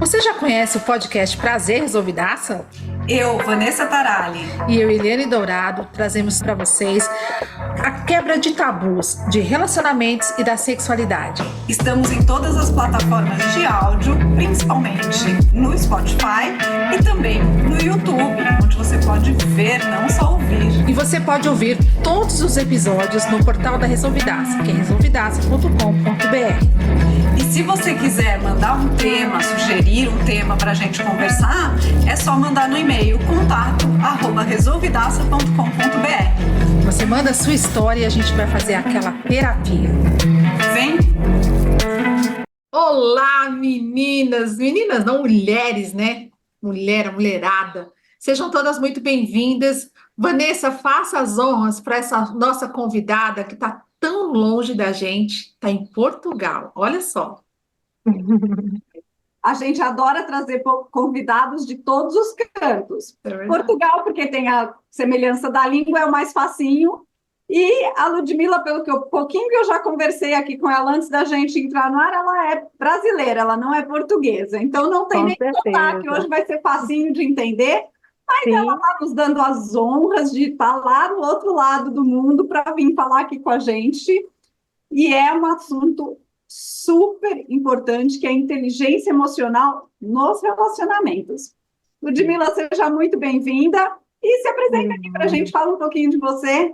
Você já conhece o podcast Prazer Resolvidaça? Eu, Vanessa Tarali. E eu, Eliane Dourado, trazemos para vocês a quebra de tabus de relacionamentos e da sexualidade. Estamos em todas as plataformas de áudio, principalmente no Spotify e também no YouTube, onde você pode ver, não só ouvir. E você pode ouvir todos os episódios no portal da Resolvidaça, que é resolvidaça.com.br. E se você quiser mandar um tema, sugerir um tema para a gente conversar, é só mandar no e-mail contato@resolvidaça.com.br. Você manda a sua história e a gente vai fazer aquela terapia. Vem! Olá, meninas! Meninas, não mulheres, né? Mulherada. Sejam todas muito bem-vindas. Vanessa, faça as honras para essa nossa convidada que está tão longe da gente, está em Portugal. Olha só. A gente adora trazer convidados de todos os cantos. Portugal, porque tem a semelhança da língua, é o mais facinho. E a Ludmila, pouquinho que eu já conversei aqui com ela antes da gente entrar no ar, ela é brasileira, ela não é portuguesa. Então não tem nem que contar, que hoje vai ser facinho de entender. Mas Sim. ela está nos dando as honras de estar lá no outro lado do mundo para vir falar aqui com a gente. E é um assunto super importante, que é a inteligência emocional nos relacionamentos. Ludmila, seja muito bem-vinda e se apresenta aqui para a gente, fala um pouquinho de você.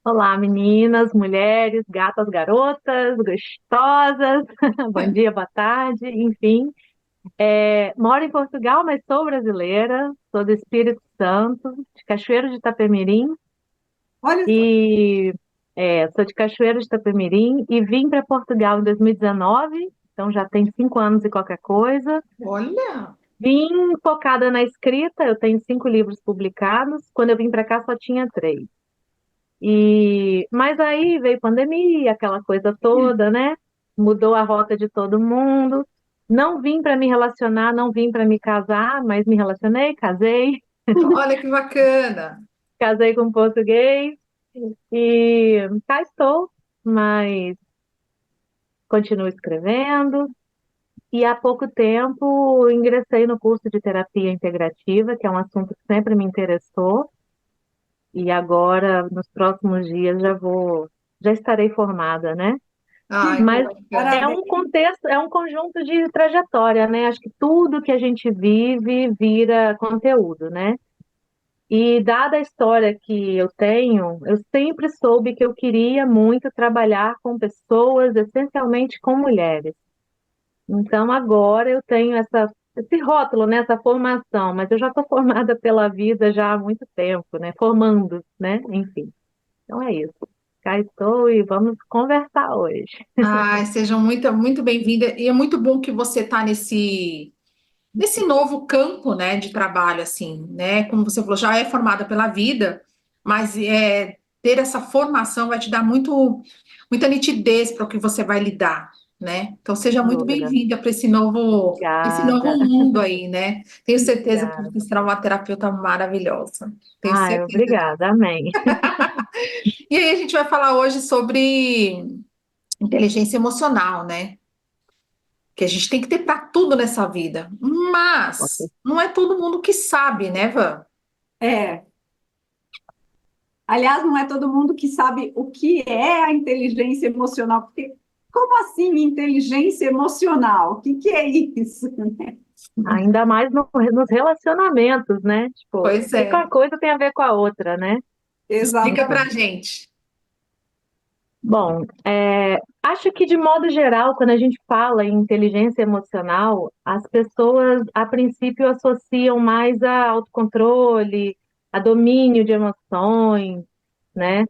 Olá, meninas, mulheres, gatas, garotas, gostosas. Bom dia, boa tarde, enfim. Moro em Portugal, mas sou brasileira, sou do Espírito Santo, de Cachoeiro de Itapemirim. Olha E sou de Cachoeiro de Itapemirim e vim para Portugal em 2019, então já tem 5 anos e qualquer coisa. Olha! Vim focada na escrita, eu tenho 5 livros publicados. Quando eu vim para cá só tinha 3. Mas aí veio pandemia, aquela coisa toda, né? Mudou a rota de todo mundo. Não vim para me relacionar, não vim para me casar, mas me relacionei, casei, Olha que bacana! casei com um português e cá estou, mas continuo escrevendo. E há pouco tempo ingressei no curso de terapia integrativa, que é um assunto que sempre me interessou. E agora, nos próximos dias, já estarei formada, né? Ai, que Mas bacana! é um contexto, é um conjunto de trajetória, né? Acho que tudo que a gente vive vira conteúdo, né? E dada a história que eu tenho, eu sempre soube que eu queria muito trabalhar com pessoas, essencialmente com mulheres. Então agora eu tenho esse rótulo, né? Essa formação, mas eu já estou formada pela vida já há muito tempo, né? Formando, né? Enfim. Então é isso. Cá estou e vamos conversar hoje. Ai, sejam muito bem-vindas. E é muito bom que você está nesse novo campo, né, de trabalho, assim, né? Como você falou, já é formada pela vida, mas ter essa formação vai te dar muita nitidez para o que você vai lidar, né? Então seja muito Jura. bem-vinda para esse novo Obrigada. mundo aí, né? Tenho certeza que Obrigada. você será uma terapeuta maravilhosa. Tenho Ai, certeza. obrigada. Amém. E aí a gente vai falar hoje sobre inteligência emocional, né? Que a gente tem que ter para tudo nessa vida. Mas não é todo mundo que sabe, né, Van? É. Aliás, não é todo mundo que sabe o que é a inteligência emocional, porque como assim inteligência emocional? O que é isso? Ainda mais nos relacionamentos, né? Tipo, o Pois que é. uma coisa tem a ver com a outra, né? Explica pra Exatamente. gente. Bom, acho que de modo geral, quando a gente fala em inteligência emocional, as pessoas a princípio associam mais a autocontrole, a domínio de emoções, né?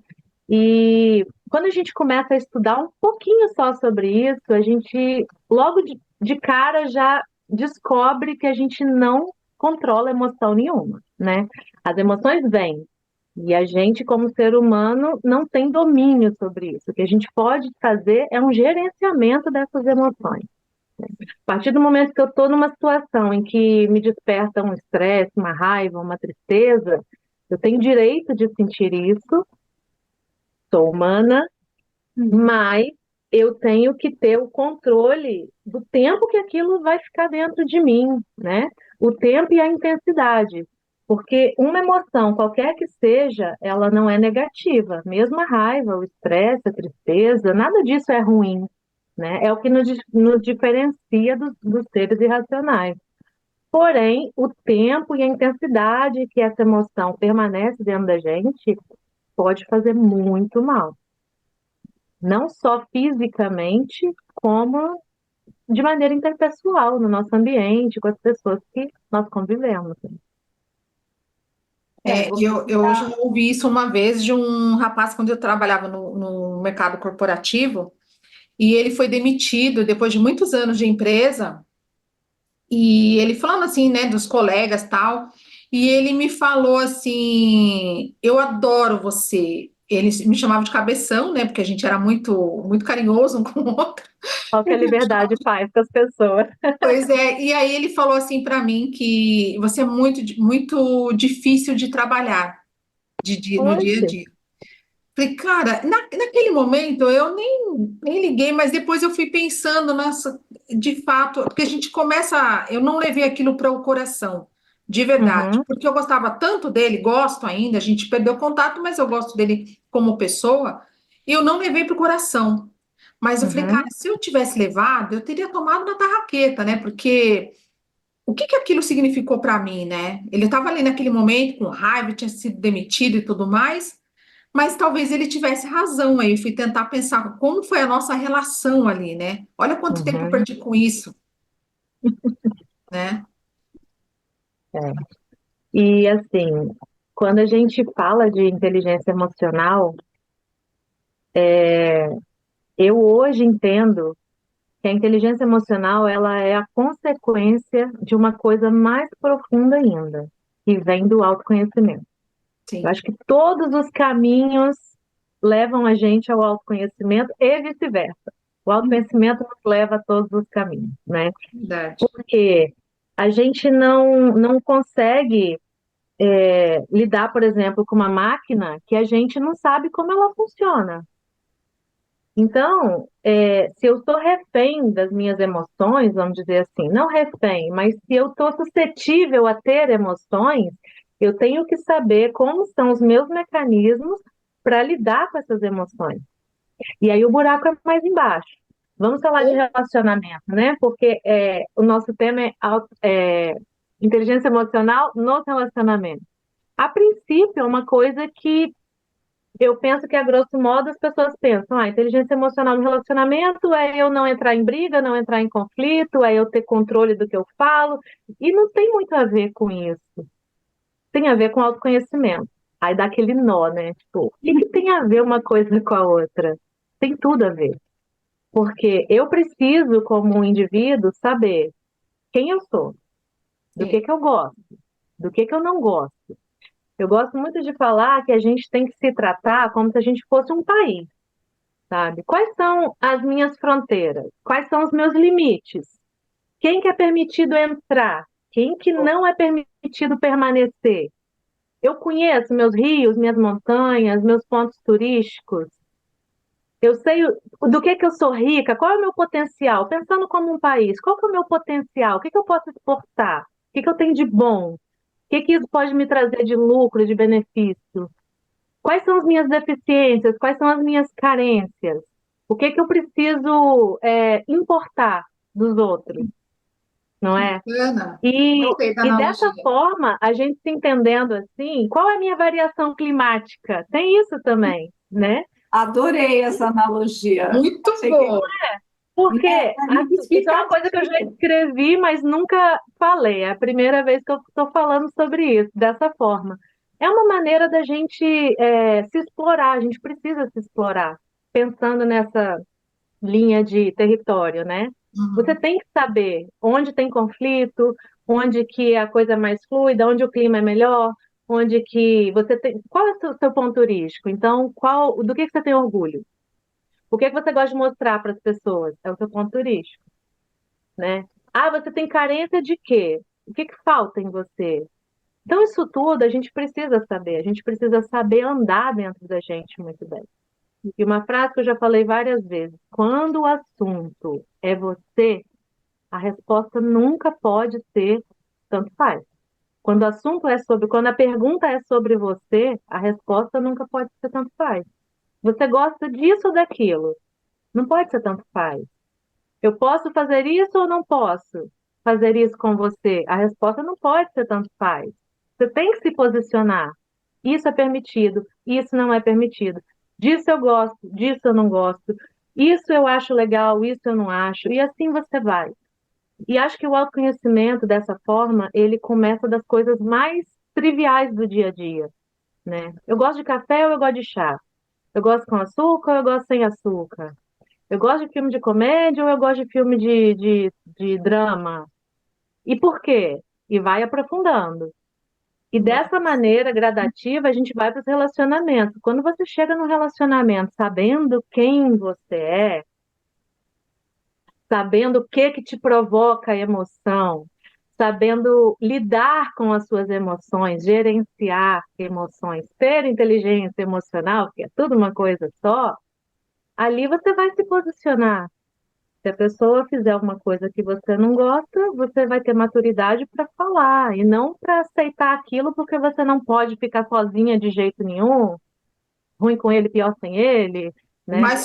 E quando a gente começa a estudar um pouquinho só sobre isso, a gente logo de cara já descobre que a gente não controla emoção nenhuma, né? As emoções vêm, e a gente, como ser humano, não tem domínio sobre isso. O que a gente pode fazer é um gerenciamento dessas emoções. A partir do momento que eu estou numa situação em que me desperta um estresse, uma raiva, uma tristeza, eu tenho direito de sentir isso, sou humana, mas eu tenho que ter o controle do tempo que aquilo vai ficar dentro de mim, né? O tempo e a intensidade. Porque uma emoção, qualquer que seja, ela não é negativa. Mesmo a raiva, o estresse, a tristeza, nada disso é ruim, né? É o que nos diferencia dos seres irracionais. Porém, o tempo e a intensidade que essa emoção permanece dentro da gente pode fazer muito mal. Não só fisicamente, como de maneira interpessoal, no nosso ambiente, com as pessoas que nós convivemos. Eu já ouvi isso uma vez de um rapaz quando eu trabalhava no mercado corporativo, e ele foi demitido depois de muitos anos de empresa. E ele falando assim, né, dos colegas tal, e ele me falou assim: eu adoro você. Ele me chamava de cabeção, né, porque a gente era muito carinhoso um com o outro. Qual que a liberdade faz com as pessoas. Pois é, e aí ele falou assim para mim que você é muito difícil de trabalhar no dia a Poxa, dia. Falei, cara, naquele momento eu nem liguei, mas depois eu fui pensando nessa, de fato, porque a gente começa, eu não levei aquilo para o coração, de verdade, uhum, porque eu gostava tanto dele, gosto ainda, a gente perdeu contato, mas eu gosto dele como pessoa, e eu não levei para o coração. Mas eu falei, cara, uhum, se eu tivesse levado, eu teria tomado na tarraqueta, né? Porque o que que aquilo significou para mim, né? Ele estava ali naquele momento com raiva, tinha sido demitido e tudo mais. Mas talvez ele tivesse razão aí. Eu fui tentar pensar como foi a nossa relação ali, né? Olha quanto tempo eu uhum, perdi com isso, né? é. E assim, quando a gente fala de inteligência emocional, eu hoje entendo que a inteligência emocional ela é a consequência de uma coisa mais profunda ainda, que vem do autoconhecimento. Eu Sim, acho que todos os caminhos levam a gente ao autoconhecimento e vice-versa. O autoconhecimento nos leva a todos os caminhos, né? verdade. Porque a gente não consegue lidar, por exemplo, com uma máquina que a gente não sabe como ela funciona. Então, se eu sou refém das minhas emoções, vamos dizer assim, não refém, mas se eu estou suscetível a ter emoções, eu tenho que saber como são os meus mecanismos para lidar com essas emoções. E aí o buraco é mais embaixo. Vamos falar de relacionamento, né? Porque o nosso tema é inteligência emocional nos relacionamentos. A princípio, é uma coisa que eu penso que, a grosso modo, as pessoas pensam, inteligência emocional no relacionamento é eu não entrar em briga, não entrar em conflito, é eu ter controle do que eu falo, e não tem muito a ver com isso. Tem a ver com autoconhecimento. Aí dá aquele nó, né? Tipo, o que que tem a ver uma coisa com a outra? Tem tudo a ver. Porque eu preciso, como um indivíduo, saber quem eu sou, do Sim, que eu gosto, do que eu não gosto. Eu gosto muito de falar que a gente tem que se tratar como se a gente fosse um país, sabe? Quais são as minhas fronteiras? Quais são os meus limites? Quem que é permitido entrar? Quem que não é permitido permanecer? Eu conheço meus rios, minhas montanhas, meus pontos turísticos. Eu sei do que eu sou rica, qual é o meu potencial? Pensando como um país, qual que é o meu potencial? O que que eu posso exportar? O que que eu tenho de bom? O que que isso pode me trazer de lucro, de benefício? Quais são as minhas deficiências? Quais são as minhas carências? O que que eu preciso importar dos outros, não é? bacana. E, Gostei da e dessa analogia. forma, a gente se entendendo assim, qual é a minha variação climática? Tem isso também, né? Adorei essa analogia. Muito Achei que, bom. Porque né, é muito isso é uma coisa que eu já explicativo. escrevi, mas nunca falei. É a primeira vez que eu estou falando sobre isso, dessa forma. É uma maneira da gente se explorar, a gente precisa se explorar, pensando nessa linha de território, né? Você Uhum. tem que saber onde tem conflito, onde que a coisa é mais fluida, onde o clima é melhor, onde que você tem. Qual é o seu ponto turístico? Então, do que você tem orgulho? O que é que você gosta de mostrar para as pessoas? É o seu ponto turístico, né? Ah, você tem carência de quê? O que que falta em você? Então, isso tudo a gente precisa saber. A gente precisa saber andar dentro da gente muito bem. E uma frase que eu já falei várias vezes: quando o assunto é você, a resposta nunca pode ser tanto faz. Quando a pergunta é sobre você, a resposta nunca pode ser tanto faz. Você gosta disso ou daquilo? Não pode ser tanto faz. Eu posso fazer isso ou não posso fazer isso com você? A resposta não pode ser tanto faz. Você tem que se posicionar. Isso é permitido, isso não é permitido. Disso eu gosto, disso eu não gosto. Isso eu acho legal, isso eu não acho. E assim você vai. E acho que o autoconhecimento, dessa forma, ele começa das coisas mais triviais do dia a dia, né? Eu gosto de café ou eu gosto de chá? Eu gosto com açúcar ou eu gosto sem açúcar? Eu gosto de filme de comédia ou eu gosto de filme de drama? E por quê? E vai aprofundando. E dessa maneira gradativa, a gente vai para os relacionamentos. Quando você chega no relacionamento sabendo quem você é, sabendo o que te provoca emoção, sabendo lidar com as suas emoções, gerenciar emoções, ter inteligência emocional, que é tudo uma coisa só, ali você vai se posicionar. Se a pessoa fizer alguma coisa que você não gosta, você vai ter maturidade para falar e não para aceitar aquilo porque você não pode ficar sozinha de jeito nenhum, ruim com ele, pior sem ele, né? Mas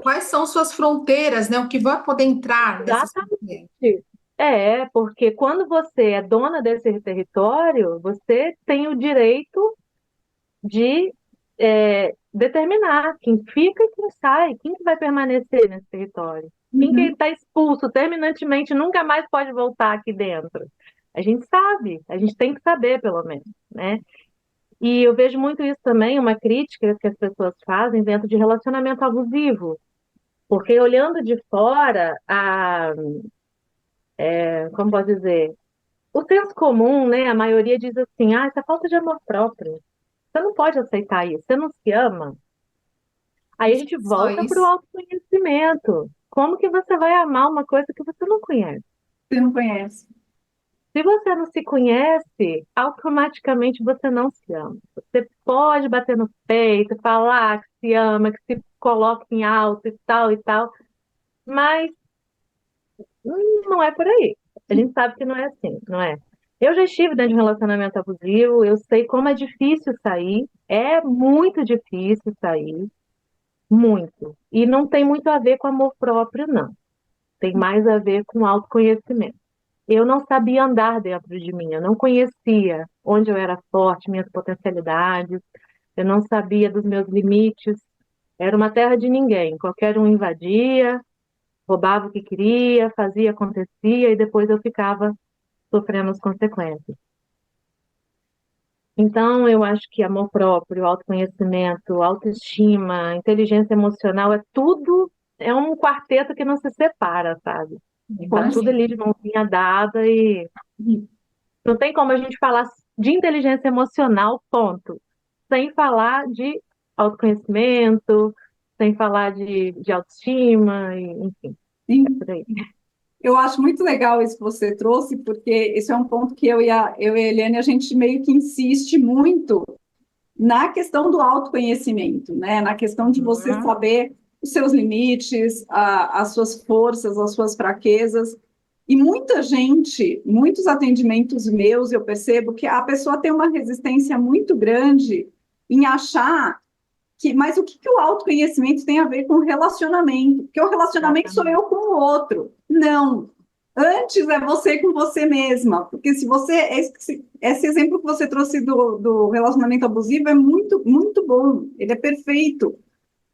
quais são suas fronteiras, né? O que vai poder entrar nessas fronteiras? Exatamente. Porque quando você é dona desse território, você tem o direito de determinar quem fica e quem sai, quem que vai permanecer nesse território. Quem que Uhum. está expulso terminantemente nunca mais pode voltar aqui dentro. A gente sabe, a gente tem que saber, pelo menos, né? E eu vejo muito isso também, uma crítica que as pessoas fazem dentro de relacionamento abusivo. Porque olhando de fora, como posso dizer, o senso comum, né? A maioria diz assim, ah, isso é falta de amor próprio. Você não pode aceitar isso, você não se ama. Aí a gente Só volta para o isso. autoconhecimento. Como que você vai amar uma coisa que você não conhece? Você não conhece. Se você não se conhece, automaticamente você não se ama. Você pode bater no peito, falar que se ama, que se coloca em alto e tal, mas não é por aí. A gente sabe que não é assim, não é? Eu já estive dentro de um relacionamento abusivo, eu sei como é difícil sair, é muito difícil sair, muito. E não tem muito a ver com amor próprio, não. Tem mais a ver com autoconhecimento. Eu não sabia andar dentro de mim, eu não conhecia onde eu era forte, minhas potencialidades, eu não sabia dos meus limites. Era uma terra de ninguém, qualquer um invadia, roubava o que queria, fazia, acontecia e depois eu ficava sofrendo as consequências. Então, eu acho que amor próprio, autoconhecimento, autoestima, inteligência emocional, é tudo, é um quarteto que não se separa, sabe? Tá tudo Imagina. ali de mãozinha dada e não tem como a gente falar de inteligência emocional, ponto, sem falar de autoconhecimento, sem falar de autoestima, enfim, é Sim. por aí. Eu acho muito legal isso que você trouxe, porque esse é um ponto que eu e a Eliane, a gente meio que insiste muito na questão do autoconhecimento, né? Na questão de você Uhum. saber os seus limites, as suas forças, as suas fraquezas. E muita gente, muitos atendimentos meus, eu percebo que a pessoa tem uma resistência muito grande em achar mas o que, que o autoconhecimento tem a ver com o relacionamento? Porque o relacionamento sou Exatamente. eu com o outro. Não. Antes é você com você mesma. Porque se você. Esse exemplo que você trouxe do relacionamento abusivo é muito, muito bom. Ele é perfeito.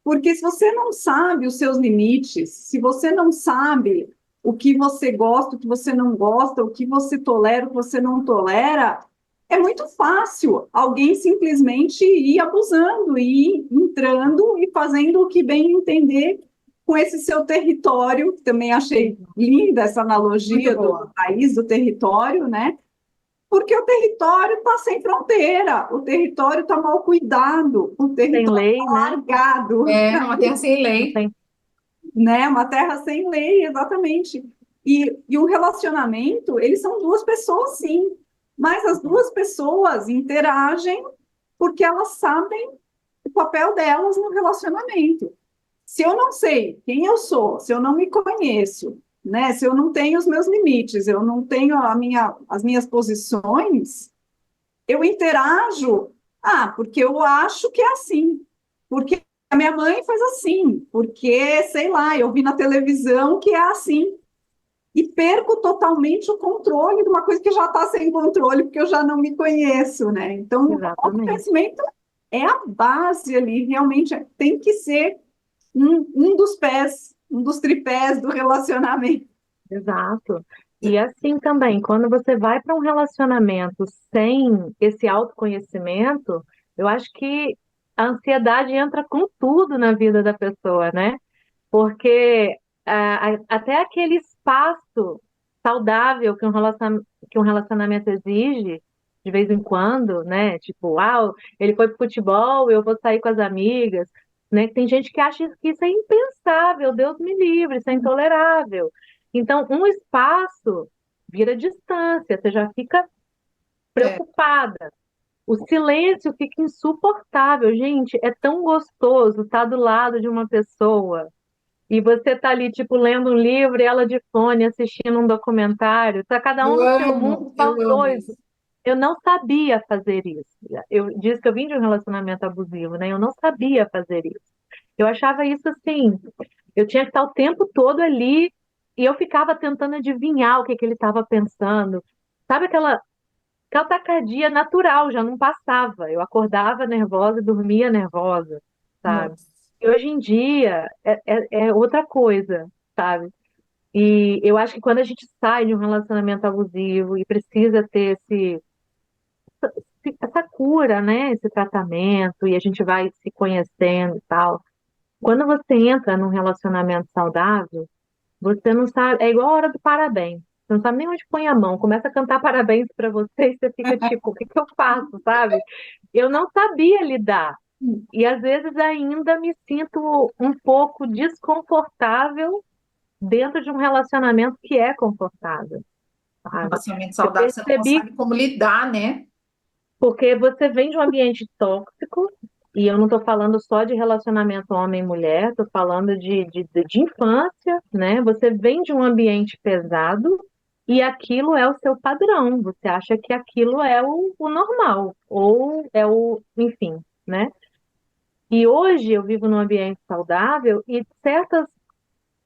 Porque se você não sabe os seus limites, se você não sabe o que você gosta, o que você não gosta, o que você tolera, o que você não tolera, é muito fácil alguém simplesmente ir abusando, ir entrando e fazendo o que bem entender com esse seu território. Também achei linda essa Muito analogia do boa. país, do território, né? Porque o território está sem fronteira, o território está mal cuidado, o Tem território lei, está né? largado, É uma terra sem Não lei. tem. né? Uma terra sem lei, exatamente. E um relacionamento, eles são duas pessoas, sim, mas as duas pessoas interagem porque elas sabem o papel delas no relacionamento. Se eu não sei quem eu sou, se eu não me conheço, né, se eu não tenho os meus limites, eu não tenho as minhas posições, eu interajo, porque eu acho que é assim, porque a minha mãe faz assim, porque, sei lá, eu vi na televisão que é assim, e perco totalmente o controle de uma coisa que já está sem controle, porque eu já não me conheço, né? Então, o Exatamente. autoconhecimento é a base ali, realmente tem que ser um dos pés, um dos tripés do relacionamento. Exato. E assim também, quando você vai para um relacionamento sem esse autoconhecimento, eu acho que a ansiedade entra com tudo na vida da pessoa, né? Porque até aquele espaço saudável que um relacionamento exige, de vez em quando, né? Tipo, ele foi pro futebol, eu vou sair com as amigas, né? Tem gente que acha que isso é impensável, Deus me livre, isso é intolerável. Então, um espaço vira distância, você já fica É, preocupada. O silêncio fica insuportável, gente. É tão gostoso estar do lado de uma pessoa e você tá ali, tipo, lendo um livro e ela de fone, assistindo um documentário. Tá cada um no seu mundo, são eu amo dois. isso. Eu não sabia fazer isso. Eu disse que eu vim de um relacionamento abusivo, né? Eu não sabia fazer isso. Eu achava isso assim, eu tinha que estar o tempo todo ali e eu ficava tentando adivinhar o que que ele estava pensando. Sabe aquela taquicardia natural, já não passava. Eu acordava nervosa e dormia nervosa, sabe? Nossa. E hoje em dia é outra coisa, sabe? E eu acho que quando a gente sai de um relacionamento abusivo e precisa ter essa cura, né? Esse tratamento, e a gente vai se conhecendo e tal. Quando você entra num relacionamento saudável, você não sabe, é igual a hora do parabéns. Você não sabe nem onde põe a mão. Começa a cantar parabéns para você e você fica tipo, o que que eu faço, sabe? Eu não sabia lidar. E às vezes ainda me sinto um pouco desconfortável dentro de um relacionamento que é confortável, sabe? Relacionamento Eu saudável, você não percebi sabe como lidar, né? porque você vem de um ambiente tóxico, e eu não estou falando só de relacionamento homem-mulher, estou falando de infância, né? Você vem de um ambiente pesado e aquilo é o seu padrão, você acha que aquilo é o normal, ou é enfim, né? E hoje eu vivo num ambiente saudável e certas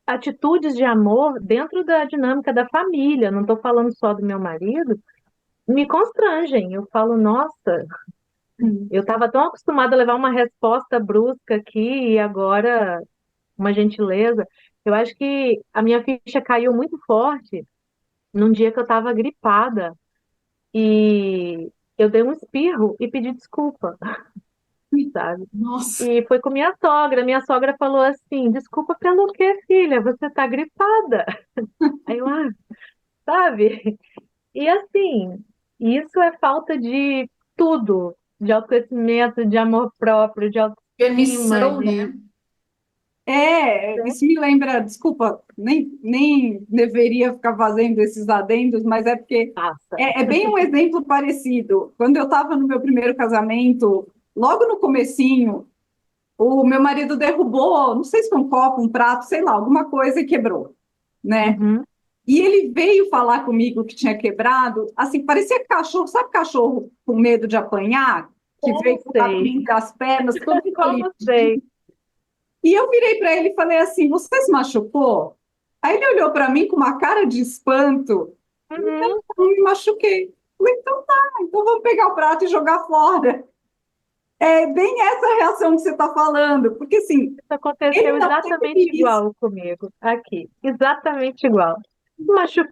atitudes de amor dentro da dinâmica da família, não estou falando só do meu marido, me constrangem. Eu falo, nossa, eu estava tão acostumada a levar uma resposta brusca aqui e agora uma gentileza. Eu acho que a minha ficha caiu muito forte num dia que eu estava gripada e eu dei um espirro e pedi desculpa, sabe? Nossa. E foi com minha sogra. Minha sogra falou assim: desculpa pelo quê, filha? Você tá gripada. Aí eu, sabe? E assim, isso é falta de tudo, de autoconhecimento, de amor próprio, de autoestima, Permissão, de. né? Isso me lembra, desculpa, nem deveria ficar fazendo esses adendos, mas é porque Passa. é bem um exemplo parecido. Quando eu estava no meu primeiro casamento, logo no comecinho, o meu marido derrubou, não sei se foi um copo, um prato, sei lá, alguma coisa e quebrou, né? Uhum. E ele veio falar comigo que tinha quebrado, assim, parecia cachorro, sabe cachorro com medo de apanhar? Que Como veio com o sei? rabinho das pernas, todo Como encolhido. sei? E eu virei para ele e falei assim: Você se machucou? Aí ele olhou para mim com uma cara de espanto. Uhum. Não me machuquei. Falei: Então tá, então vamos pegar o prato e jogar fora. É bem essa reação que você está falando, porque assim, Isso aconteceu ele não exatamente teve isso. igual comigo, aqui. Exatamente igual. Machucou?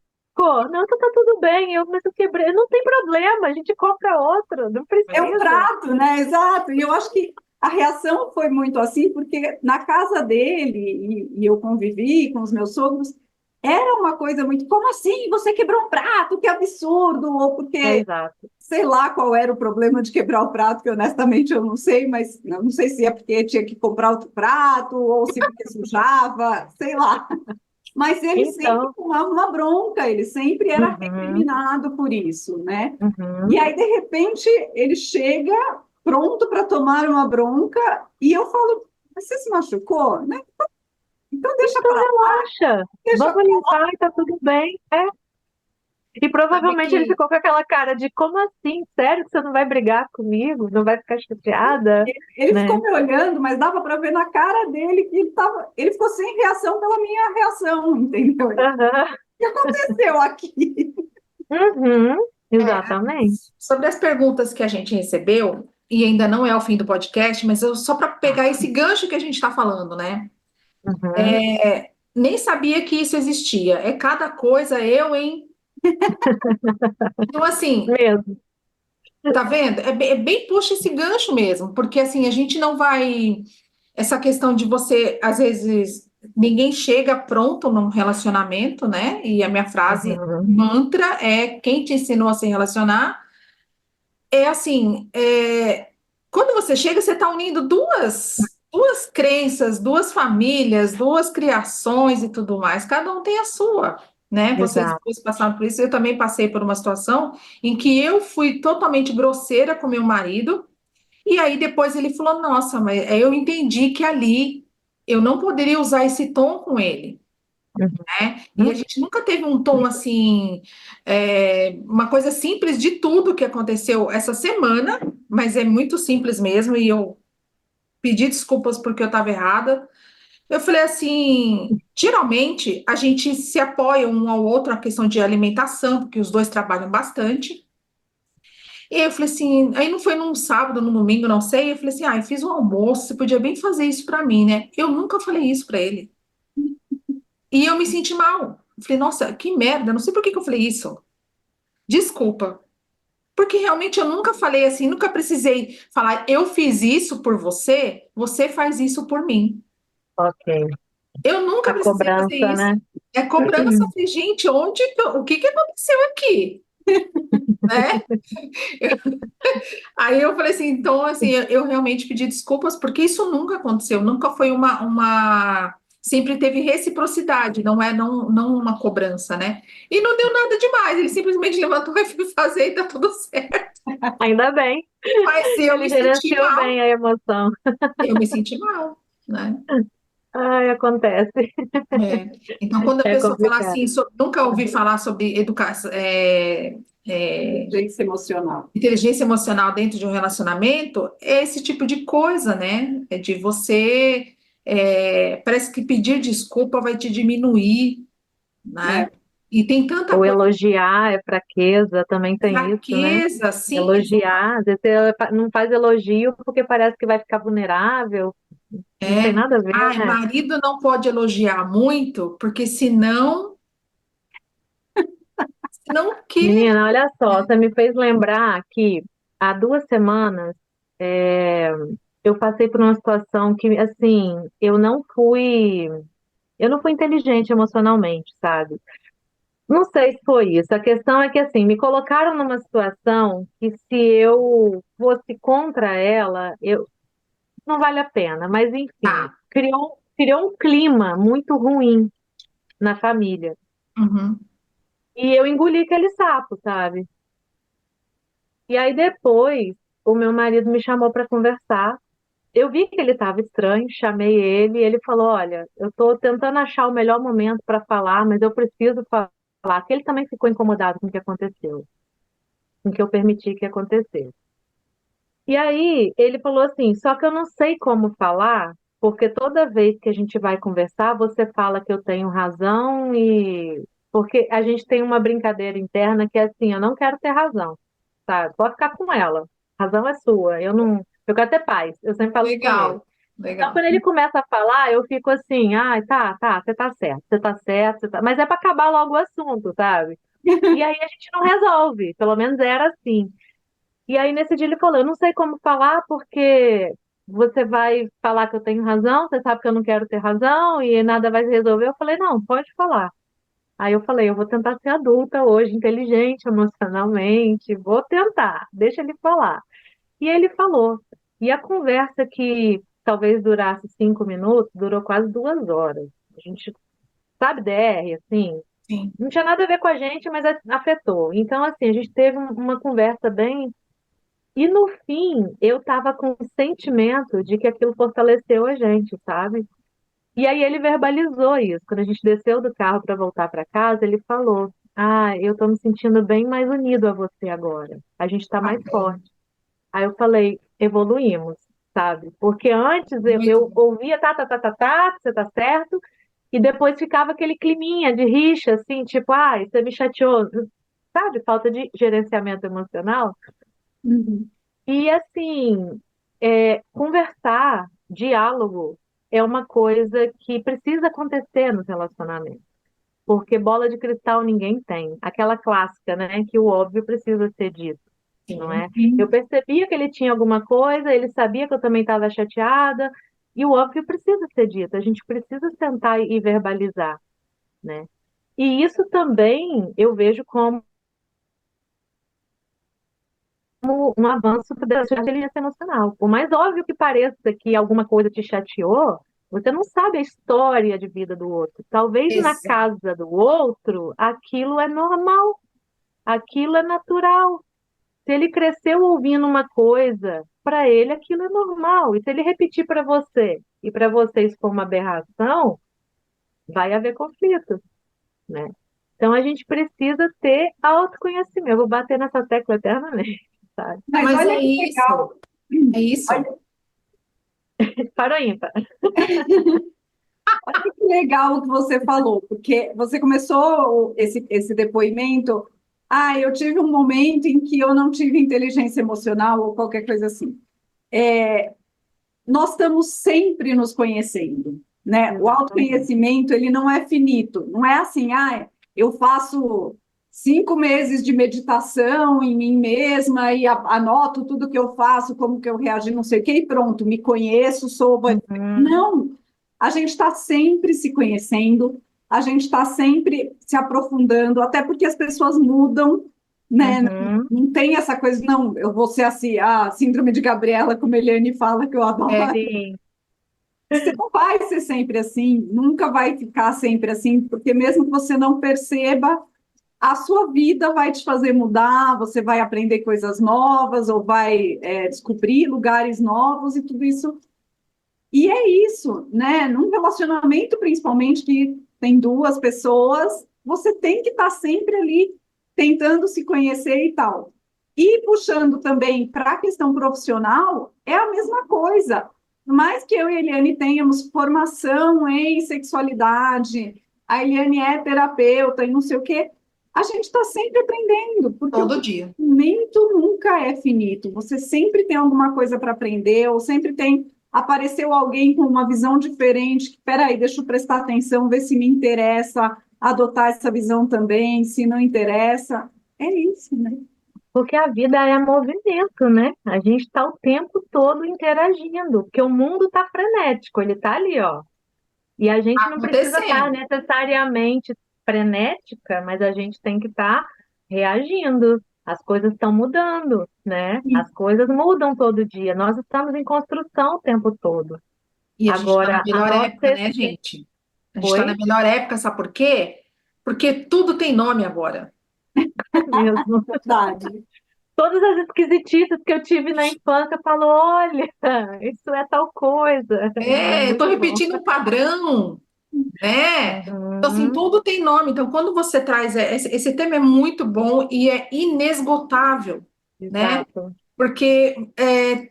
Não, tá tudo bem. Mas eu quebrei. Não tem problema, a gente compra outro, não É um precisa. prato, né? Exato. E eu acho que a reação foi muito assim, porque na casa dele, e eu convivi com os meus sogros, era uma coisa muito, como assim? Você quebrou um prato? Que absurdo! Ou É porque exato. sei lá qual era o problema de quebrar o prato, que honestamente eu não sei, mas eu não sei se é porque tinha que comprar outro prato, ou se porque sujava, sei lá. Mas ele sempre Então, tomava uma bronca, ele sempre era uhum, recriminado por isso, né? E uhum, aí, de repente, ele chega pronto para tomar uma bronca, e eu falo, mas você se machucou, né? Então deixa Então para lá, relaxa, deixa vamos pra limpar e tá tudo bem. E Sabe provavelmente ele que ficou com aquela cara de como assim? Sério que você não vai brigar comigo? Não vai ficar chateada? Ele ficou Né? me olhando, mas dava para ver na cara dele que ele ficou sem reação pela minha reação, entendeu? O Aham. que aconteceu aqui? Uhum, é, exatamente. sobre as perguntas que a gente recebeu, e ainda não é o fim do podcast, mas só para pegar esse gancho que a gente está falando, né? Uhum, Nem sabia que isso existia. É cada coisa, eu, hein? Então, assim, mesmo. tá vendo? É bem puxa esse gancho mesmo, porque assim, a gente não vai. Essa questão de você, às vezes, ninguém chega pronto num relacionamento, né? E a minha frase Uhum, mantra é: quem te ensinou a se relacionar? É assim, quando você chega, você está unindo duas crenças, duas famílias, duas criações e tudo mais. Cada um tem a sua, né? Vocês exato. dois passaram por isso. Eu também passei por uma situação em que eu fui totalmente grosseira com meu marido. E aí depois ele falou: Nossa, mas aí eu entendi que ali eu não poderia usar esse tom com ele, né? E a Uhum, gente nunca teve um tom assim, uma coisa simples de tudo que aconteceu essa semana, mas é muito simples mesmo. E eu pedi desculpas porque eu estava errada. Eu falei assim: geralmente a gente se apoia um ao outro na questão de alimentação, porque os dois trabalham bastante. E aí eu falei assim, aí não foi num sábado, num domingo, não sei. Eu falei assim, eu fiz um almoço, você podia bem fazer isso para mim, né? Eu nunca falei isso para ele. E eu me senti mal. Eu falei, nossa, que merda, não sei por que que eu falei isso. Desculpa. Porque realmente eu nunca falei assim, nunca precisei falar, eu fiz isso por você, você faz isso por mim. ok. Eu nunca A precisei fazer cobrança, isso. né? É cobrança. Eu falei, gente, o que que aconteceu aqui? Né? Aí eu falei assim, então, assim, eu realmente pedi desculpas, porque isso nunca aconteceu, nunca foi sempre teve reciprocidade, não uma cobrança, né? E não deu nada demais, ele simplesmente levantou e foi fazer e tá tudo certo. Ainda bem. Mas eu Ele me senti gerenciou mal, bem a emoção. eu me senti mal, né? Ai, acontece. É. Então, quando a É pessoa fala complicado. assim, nunca ouvi falar sobre educação, Inteligência emocional. inteligência emocional dentro de um relacionamento é esse tipo de coisa, né? É de você, parece que pedir desculpa vai te diminuir, né? É, E tem tanta Ou coisa, elogiar é fraqueza, também tem isso, né? fraqueza, assim, Elogiar, às vezes você não faz elogio porque parece que vai ficar vulnerável. Não tem nada a ver, né? marido não pode elogiar muito, porque senão o quê? Menina, olha só, você me fez lembrar que há 2 semanas é, eu passei por uma situação que, assim, eu não fui inteligente emocionalmente, sabe? Não sei se foi isso. A questão é que, assim, me colocaram numa situação que se eu fosse contra ela, não vale a pena. Mas, enfim, Tá. criou um clima muito ruim na família. Uhum. E eu engoli aquele sapo, sabe? E aí depois o meu marido me chamou para conversar. Eu vi que ele estava estranho, chamei ele e ele falou: Olha, eu estou tentando achar o melhor momento para falar, mas eu preciso falar. Que ele também ficou incomodado com o que aconteceu, com o que eu permiti que acontecesse. E aí ele falou assim: Só que eu não sei como falar, porque toda vez que a gente vai conversar, você fala que eu tenho razão e. Porque a gente tem uma brincadeira interna que é assim: Eu não quero ter razão, sabe? Pode ficar com ela. A razão é sua. Eu não. Eu quero ter paz. Eu sempre falo isso com ele. Legal, Então, legal. quando ele começa a falar, eu fico assim, tá, você tá certo, você tá certo, você tá... Mas é para acabar logo o assunto, sabe? E aí a gente não resolve, pelo menos era assim. E aí nesse dia ele falou, eu não sei como falar, porque você vai falar que eu tenho razão, você sabe que eu não quero ter razão e nada vai se resolver. Eu falei, não, pode falar. Aí eu falei, eu vou tentar ser adulta hoje, inteligente emocionalmente, vou tentar, deixa ele falar. E ele falou. E a conversa que talvez durasse 5 minutos, durou quase 2 horas. A gente sabe DR, assim, Sim. não tinha nada a ver com a gente, mas afetou. Então, assim, a gente teve uma conversa bem. E no fim, eu estava com o sentimento de que aquilo fortaleceu a gente, sabe? E aí ele verbalizou isso. Quando a gente desceu do carro para voltar para casa, ele falou: Ah, eu estou me sentindo bem mais unido a você agora. A gente está Ah, mais forte. Aí eu falei: evoluímos, sabe? Porque antes muito eu bom. ouvia tá, você tá certo, e depois ficava aquele climinha de rixa, assim, tipo, ai, você me chateou, sabe? Falta de gerenciamento emocional. Uhum. E assim, conversar, diálogo é uma coisa que precisa acontecer nos relacionamentos, porque bola de cristal ninguém tem. Aquela clássica, né, que o óbvio precisa ser dito, não Sim. é? Eu percebia que ele tinha alguma coisa, ele sabia que eu também estava chateada, e o óbvio precisa ser dito. A gente precisa sentar e verbalizar, né? E isso também eu vejo como um avanço da sua inteligência emocional. Por mais óbvio que pareça que alguma coisa te chateou, você não sabe a história de vida do outro. Talvez na Exato. casa do outro, aquilo é normal, aquilo é natural. Se ele cresceu ouvindo uma coisa, para ele aquilo é normal. E se ele repetir para você e para vocês for uma aberração, vai haver conflito, né? Então a gente precisa ter autoconhecimento. Eu vou bater nessa tecla eternamente, sabe? Mas Mas olha é que isso, legal, é isso. olha, Para o ímpar. olha que legal o que você falou, porque você começou esse depoimento. Ah, eu tive um momento em que eu não tive inteligência emocional ou qualquer coisa assim. Nós estamos sempre nos conhecendo, né? O Exatamente. autoconhecimento, ele não é finito, não é assim, ah, eu faço 5 meses de meditação em mim mesma e anoto tudo que eu faço, como que eu reagi, não sei o quê, e pronto, me conheço, sou... Uhum, Não, a gente está sempre se conhecendo, a gente está sempre se aprofundando, até porque as pessoas mudam, né? uhum. Não tem essa coisa, não, eu vou ser assim, a síndrome de Gabriela, como a Eliane fala, que eu adoro. Sim, Você não vai ser sempre assim, nunca vai ficar sempre assim, porque mesmo que você não perceba, a sua vida vai te fazer mudar, você vai aprender coisas novas, ou vai descobrir lugares novos e tudo isso. E é isso, né? Num relacionamento, principalmente, que tem duas pessoas, você tem que estar sempre ali tentando se conhecer e tal. E puxando também para a questão profissional, é a mesma coisa. Por mais que eu e a Eliane tenhamos formação em sexualidade, a Eliane é terapeuta e não sei o quê, a gente está sempre aprendendo, porque o Todo dia. conhecimento nunca é finito. Você sempre tem alguma coisa para aprender, ou sempre tem apareceu alguém com uma visão diferente, que, peraí, deixa eu prestar atenção, ver se me interessa adotar essa visão também, se não interessa. É isso, né? porque a vida é movimento, né? A gente está o tempo todo interagindo, porque o mundo está frenético, ele está ali, ó. E a gente não precisa estar Acontecendo. necessariamente frenética, mas a gente tem que estar reagindo. As coisas estão mudando, né? As coisas mudam todo dia. Nós estamos em construção o tempo todo. E a gente está na Agora, a melhor nossa época, né, gente? A gente está na foi melhor época, sabe por quê? Porque tudo tem nome agora. mesmo. Verdade. Todas as esquisitices que eu tive na infância, eu falo, olha, isso é tal coisa. É É, eu tô muito bom. repetindo um padrão, né? Então, assim, Uhum, tudo tem nome. Então, quando você traz esse tema é muito bom e é inesgotável, né? exato. Porque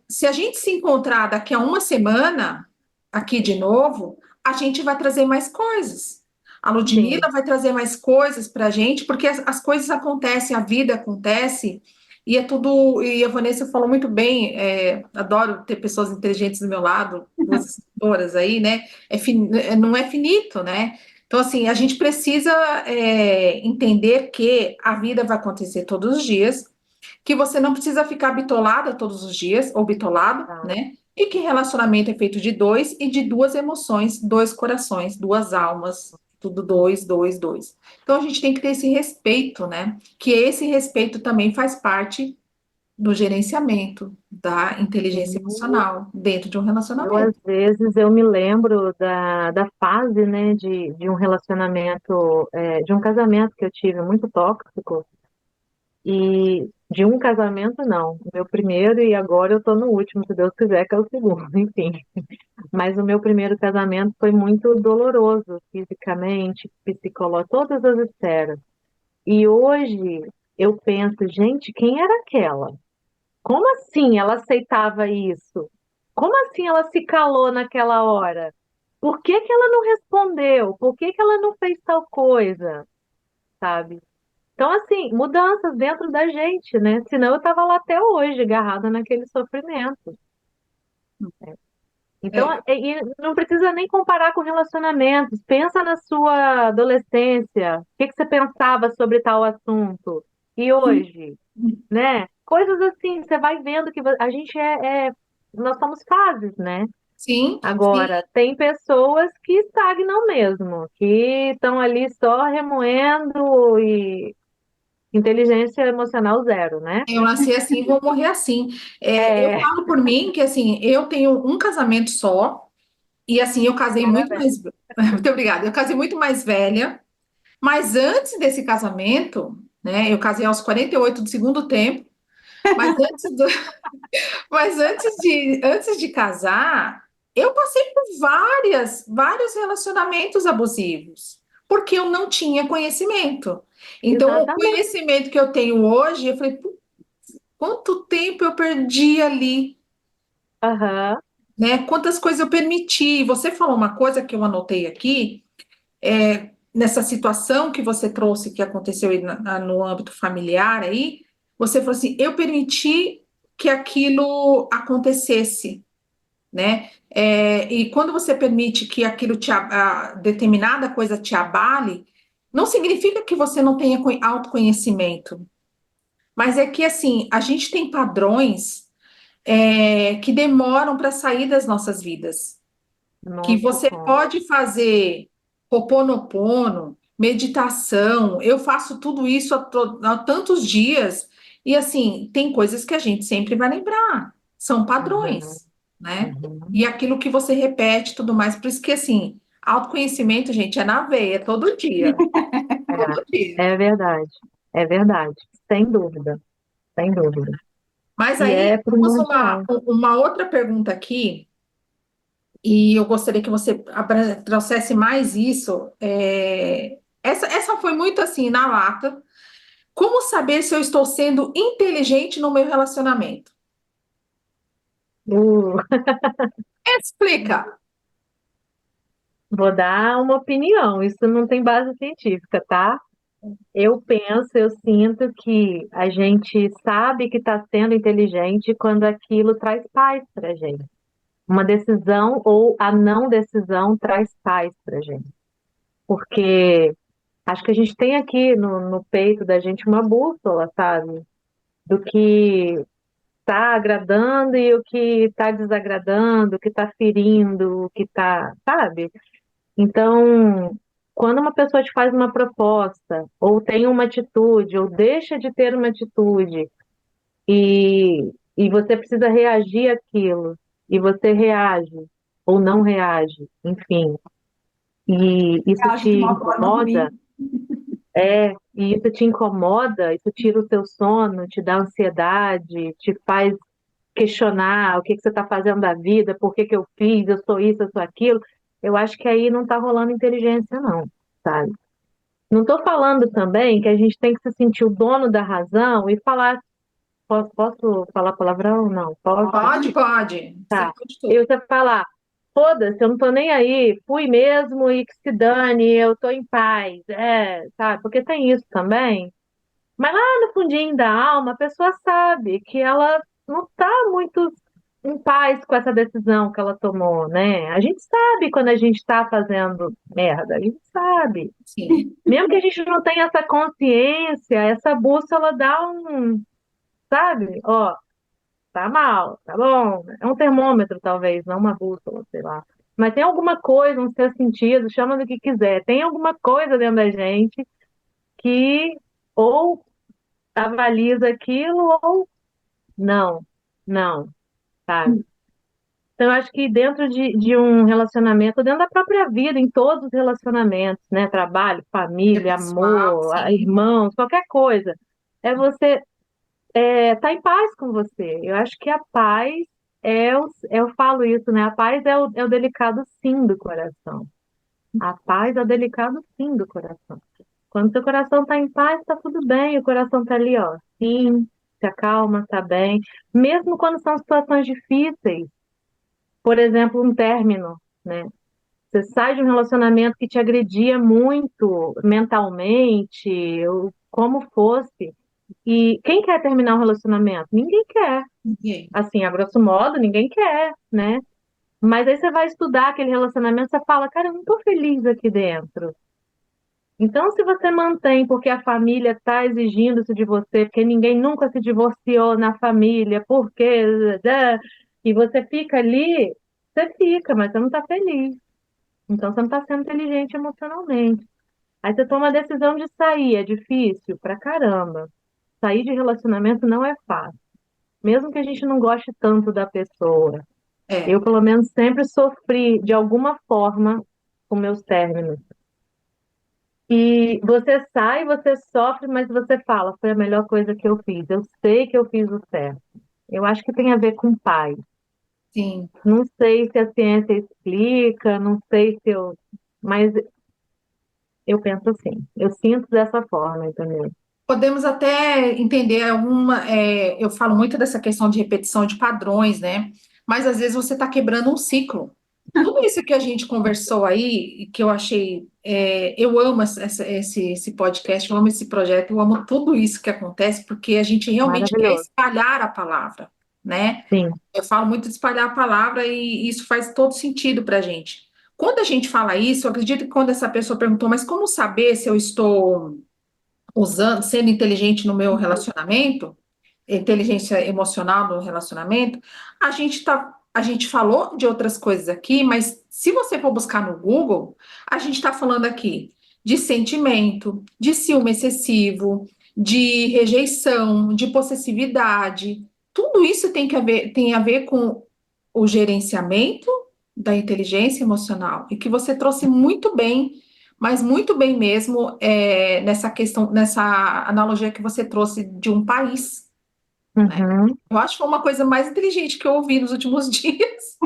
se a gente se encontrar daqui a uma semana aqui de novo, a gente vai trazer mais coisas. A Sim, Ludmilla vai trazer mais coisas para a gente, porque as coisas acontecem, a vida acontece, e é tudo. E a Vanessa falou muito bem, adoro ter pessoas inteligentes do meu lado, duas escritoras aí, né? Não é finito, né? Então, assim, a gente precisa entender que a vida vai acontecer todos os dias, que você não precisa ficar bitolada todos os dias, ou bitolado, tá. né? E que relacionamento é feito de dois e de duas emoções, dois corações, duas almas, tudo dois, dois, dois. Então a gente tem que ter esse respeito, né? Que esse respeito também faz parte do gerenciamento da inteligência Sim. emocional dentro de um Às relacionamento. vezes, eu me lembro da fase, né, de um relacionamento, de um casamento que eu tive muito tóxico, E de um casamento, não. O meu primeiro, e agora eu tô no último, se Deus quiser, que é o segundo, enfim. Mas o meu primeiro casamento foi muito doloroso, fisicamente, psicológico, todas as esferas. E hoje eu penso, gente, quem era aquela? Como assim ela aceitava isso? Como assim ela se calou naquela hora? Por que que ela não respondeu? Por que que ela não fez tal coisa? Sabe? Então, assim, mudanças dentro da gente, né? Senão eu estava lá até hoje, agarrada naquele sofrimento. Então, É, e não precisa nem comparar com relacionamentos. Pensa na sua adolescência. O que que você pensava sobre tal assunto? E hoje, né? Coisas assim, você vai vendo que a gente nós somos fases, né? sim, sim. Agora, tem pessoas que estagnam mesmo, que estão ali só remoendo e inteligência emocional zero, né? Eu nasci assim, vou morrer assim. Eu É, falo por mim que assim, eu tenho um casamento só e assim, eu casei muito parabéns. mais. Muito obrigada. Eu casei muito mais velha, mas antes desse casamento, né? Eu casei aos 48 do segundo tempo, mas antes de casar, eu passei por vários relacionamentos abusivos, porque eu não tinha conhecimento. Então, o Exatamente. conhecimento que eu tenho hoje, eu falei, quanto tempo eu perdi ali, Aham. né? Quantas coisas eu permiti. Você falou uma coisa que eu anotei aqui, nessa situação que você trouxe, que aconteceu aí no âmbito familiar aí, você falou assim, eu permiti que aquilo acontecesse, né? E quando você permite que aquilo determinada coisa te abale, não significa que você não tenha autoconhecimento, mas é que assim, a gente tem padrões que demoram para sair das nossas vidas. Que Nossa, você como. pode fazer Ho'oponopono, meditação, eu faço tudo isso há tantos dias, e assim, tem coisas que a gente sempre vai lembrar, são Uhum, padrões, né? uhum. E aquilo que você repete e tudo mais, por isso que assim, autoconhecimento, gente, é na veia, todo dia. É verdade, é verdade, sem dúvida, sem dúvida. Mas E aí, é temos uma, primordial. uma outra pergunta aqui, e eu gostaria que você trouxesse mais isso. Essa foi muito assim, na lata. Como saber se eu estou sendo inteligente no meu relacionamento? Uh, Explica. Vou dar uma opinião, isso não tem base científica, tá? Eu penso, eu sinto que a gente sabe que está sendo inteligente quando aquilo traz paz para gente. Uma decisão ou a não decisão traz paz para gente. Porque acho que a gente tem aqui no peito da gente uma bússola, sabe? Do que está agradando e o que está desagradando, o que está ferindo, o que está, sabe? Então, quando uma pessoa te faz uma proposta, ou tem uma atitude, ou deixa de ter uma atitude, e você precisa reagir àquilo, e você reage, ou não reage, enfim, e isso Age te de uma forma incomoda, ruim. isso tira o seu sono, te dá ansiedade, te faz questionar o que que você está fazendo da vida, por que que eu fiz, eu sou isso, eu sou aquilo. Eu acho que aí não está rolando inteligência, não, sabe? Não estou falando também que a gente tem que se sentir o dono da razão e falar. Posso falar palavrão? Não, posso? Pode, pode. Você Tá. pode E tudo. você falar, foda-se, eu não tô nem aí, fui mesmo e que se dane, eu tô em paz. Sabe? Porque tem isso também. Mas lá no fundinho da alma, a pessoa sabe que ela não está muito em paz com essa decisão que ela tomou, né? A gente sabe quando a gente está fazendo merda, a gente sabe. Sim. Mesmo que a gente não tenha essa consciência, essa bússola dá sabe? Ó, tá mal, tá bom. É um termômetro, talvez, não uma bússola, sei lá. Mas tem alguma coisa, um seu sentido, chama do que quiser. Tem alguma coisa dentro da gente que ou avaliza aquilo ou não, não, sabe? Então, eu acho que dentro de um relacionamento, dentro da própria vida, em todos os relacionamentos, né? Trabalho, É família, pessoal, amor, sim. irmãos, qualquer coisa. é você estar em paz com você. Eu acho que a paz eu falo isso, né? A paz é o delicado sim do coração. A paz é o delicado sim do coração. Quando seu coração está em paz, está tudo bem. O coração está ali, ó, sim, se acalma, está bem. Mesmo quando são situações difíceis, por exemplo, um término, né? Você sai de um relacionamento que te agredia muito mentalmente, ou como fosse. E quem quer terminar um relacionamento? Ninguém quer. Ninguém. Assim, a grosso modo, ninguém quer, né? Mas aí você vai estudar aquele relacionamento, você fala, cara, eu não tô feliz aqui dentro. Então, se você mantém porque a família está exigindo isso de você, porque ninguém nunca se divorciou na família, porque e você fica ali, você fica, mas você não está feliz. Então, você não está sendo inteligente emocionalmente. Aí você toma a decisão de sair, é difícil pra caramba. Sair de relacionamento não é fácil, mesmo que a gente não goste tanto da pessoa. É. Eu, pelo menos, sempre sofri de alguma forma com meus términos. E você sai, você sofre, mas você fala, foi a melhor coisa que eu fiz. Eu sei que eu fiz o certo. Eu acho que tem a ver com pai. Sim. Não sei se a ciência explica, não sei se eu. Mas eu penso assim. Eu sinto dessa forma, entendeu? Podemos até entender alguma. Eu falo muito dessa questão de repetição de padrões, né? Mas às vezes você está quebrando um ciclo. Tudo isso que a gente conversou aí, e que eu achei. Eu amo esse podcast, eu amo esse projeto, eu amo tudo isso que acontece, porque a gente realmente quer Maravilhoso. espalhar a palavra, né? Sim. Eu falo muito de espalhar a palavra e isso faz todo sentido para a gente. Quando a gente fala isso, eu acredito que quando essa pessoa perguntou, mas como saber se eu estou usando, sendo inteligente no meu relacionamento, inteligência emocional no relacionamento, a gente falou de outras coisas aqui, mas se você for buscar no Google, a gente está falando aqui de sentimento, de ciúme excessivo, de rejeição, de possessividade. Tudo isso tem a ver com o gerenciamento da inteligência emocional, e que você trouxe muito bem, mas muito bem mesmo, nessa questão, nessa analogia que você trouxe de um país, né? Uhum. Eu acho que foi uma coisa mais inteligente que eu ouvi nos últimos dias.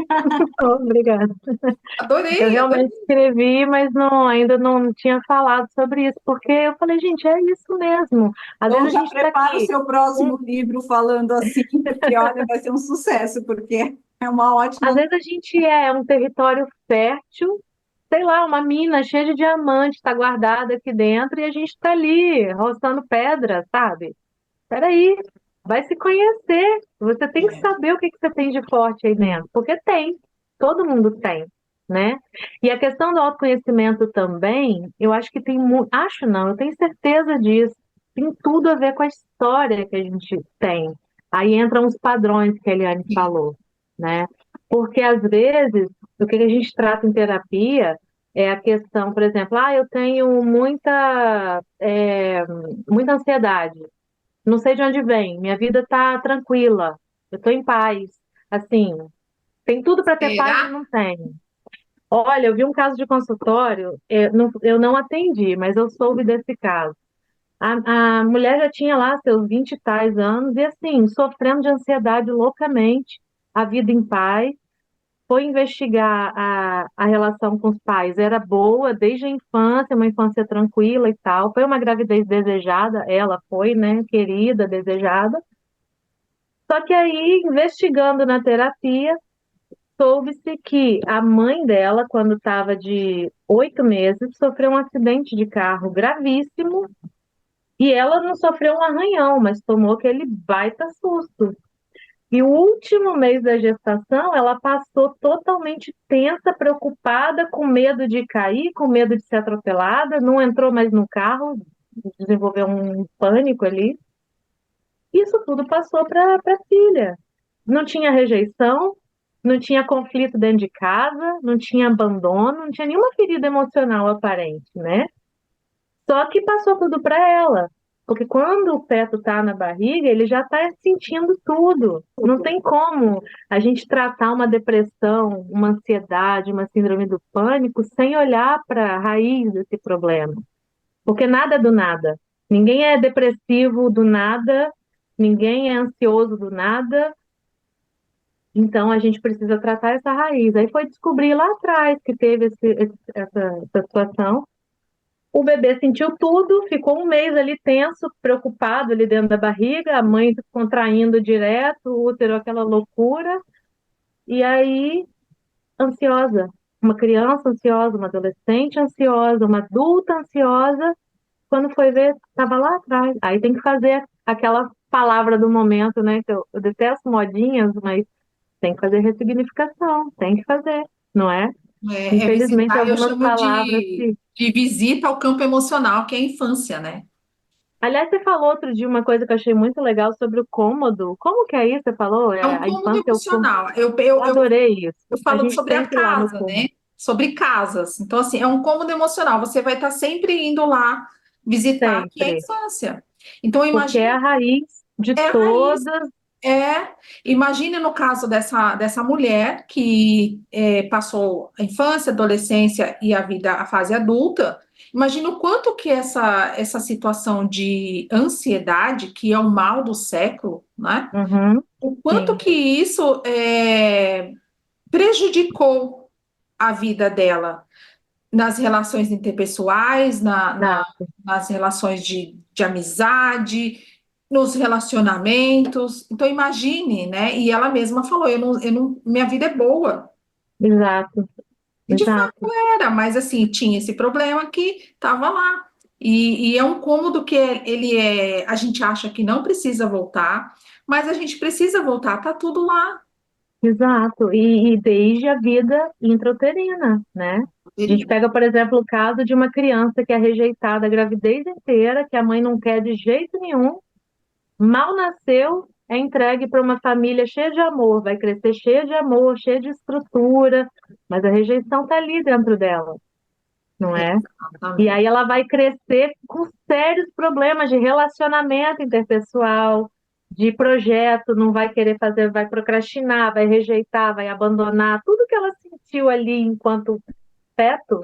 Obrigada. Eu Adorei, realmente adorei. escrevi, mas ainda não tinha falado sobre isso, porque eu falei, gente, é isso mesmo. Às vezes Então a já gente está prepara o aqui. seu próximo livro falando assim, porque olha, vai ser um sucesso, porque é uma Às ótima. vezes a gente é um território fértil, sei lá, uma mina cheia de diamante está guardada aqui dentro e a gente está ali roçando pedra, sabe? Peraí, vai se conhecer. Você tem que É, saber o que que você tem de forte aí dentro, porque tem, todo mundo tem, né? E a questão do autoconhecimento também, eu acho que tem muito, acho não, eu tenho certeza disso. Tem tudo a ver com a história que a gente tem. Aí entram os padrões que a Eliane falou, né? Porque às vezes o que a gente trata em terapia é a questão, por exemplo, eu tenho muita ansiedade. Não sei de onde vem, minha vida está tranquila, eu estou em paz. Assim, tem tudo para ter paz e será? não tenho. Olha, eu vi um caso de consultório, eu não atendi, mas eu soube desse caso. A mulher já tinha lá seus 20 e tais anos e assim, sofrendo de ansiedade loucamente, a vida em paz. Foi investigar a relação com os pais, era boa desde a infância, uma infância tranquila e tal. Foi uma gravidez desejada, ela foi, né, querida, desejada. Só que aí, investigando na terapia, soube-se que a mãe dela, quando estava de 8 meses, sofreu um acidente de carro gravíssimo e ela não sofreu um arranhão, mas tomou aquele baita susto. E o último mês da gestação, ela passou totalmente tensa, preocupada, com medo de cair, com medo de ser atropelada, não entrou mais no carro, desenvolveu um pânico ali. Isso tudo passou para a filha. Não tinha rejeição, não tinha conflito dentro de casa, não tinha abandono, não tinha nenhuma ferida emocional aparente, né? Só que passou tudo para ela. Porque quando o feto está na barriga, ele já está sentindo tudo. Não tem como a gente tratar uma depressão, uma ansiedade, uma síndrome do pânico sem olhar para a raiz desse problema. Porque nada é do nada. Ninguém é depressivo do nada, ninguém é ansioso do nada, então a gente precisa tratar essa raiz. Aí foi descobrir lá atrás que teve essa situação. O bebê sentiu tudo, ficou um mês ali tenso, preocupado ali dentro da barriga, a mãe contraindo direto, o útero, aquela loucura, e aí ansiosa. Uma criança ansiosa, uma adolescente ansiosa, uma adulta ansiosa, quando foi ver, estava lá atrás. Aí tem que fazer aquela palavra do momento, né? Que eu detesto modinhas, mas tem que fazer ressignificação, tem que fazer, não é? É Infelizmente, visitar, eu algumas chamo palavras se. de visita ao campo emocional, que é a infância, né? Aliás, você falou outro dia uma coisa que eu achei muito legal sobre o cômodo. Como que é isso? Você falou? É um A cômodo infância é o cômodo. emocional. Eu adorei isso. Eu A falo gente sobre a tem que ir lá no casa, cômodo. né? Sobre casas. Então, assim, é um cômodo emocional. Você vai estar sempre indo lá visitar, que é a Sempre. infância. Então, Porque é imagine, a raiz de é a raiz. todas. É, imagine no caso dessa mulher que passou a infância, a adolescência e a vida, a fase adulta. Imagina o quanto que essa situação de ansiedade, que é o mal do século, né? Uhum, O quanto sim. que isso prejudicou a vida dela nas relações interpessoais, Exato. nas relações de amizade, nos relacionamentos. Então, imagine, né? E ela mesma falou: minha vida é boa. Exato. E de fato Exato. era, mas assim, tinha esse problema que estava lá. E é um cômodo que a gente acha que não precisa voltar, mas a gente precisa voltar, tá tudo lá. Exato. E desde a vida intrauterina, né? A gente pega, por exemplo, o caso de uma criança que é rejeitada a gravidez inteira, que a mãe não quer de jeito nenhum, mal nasceu, é entregue para uma família cheia de amor, vai crescer cheia de amor, cheia de estrutura, mas a rejeição está ali dentro dela, não é? E Exatamente. aí ela vai crescer com sérios problemas de relacionamento interpessoal, de projeto, não vai querer fazer, vai procrastinar, vai rejeitar, vai abandonar, tudo que ela sentiu ali enquanto feto,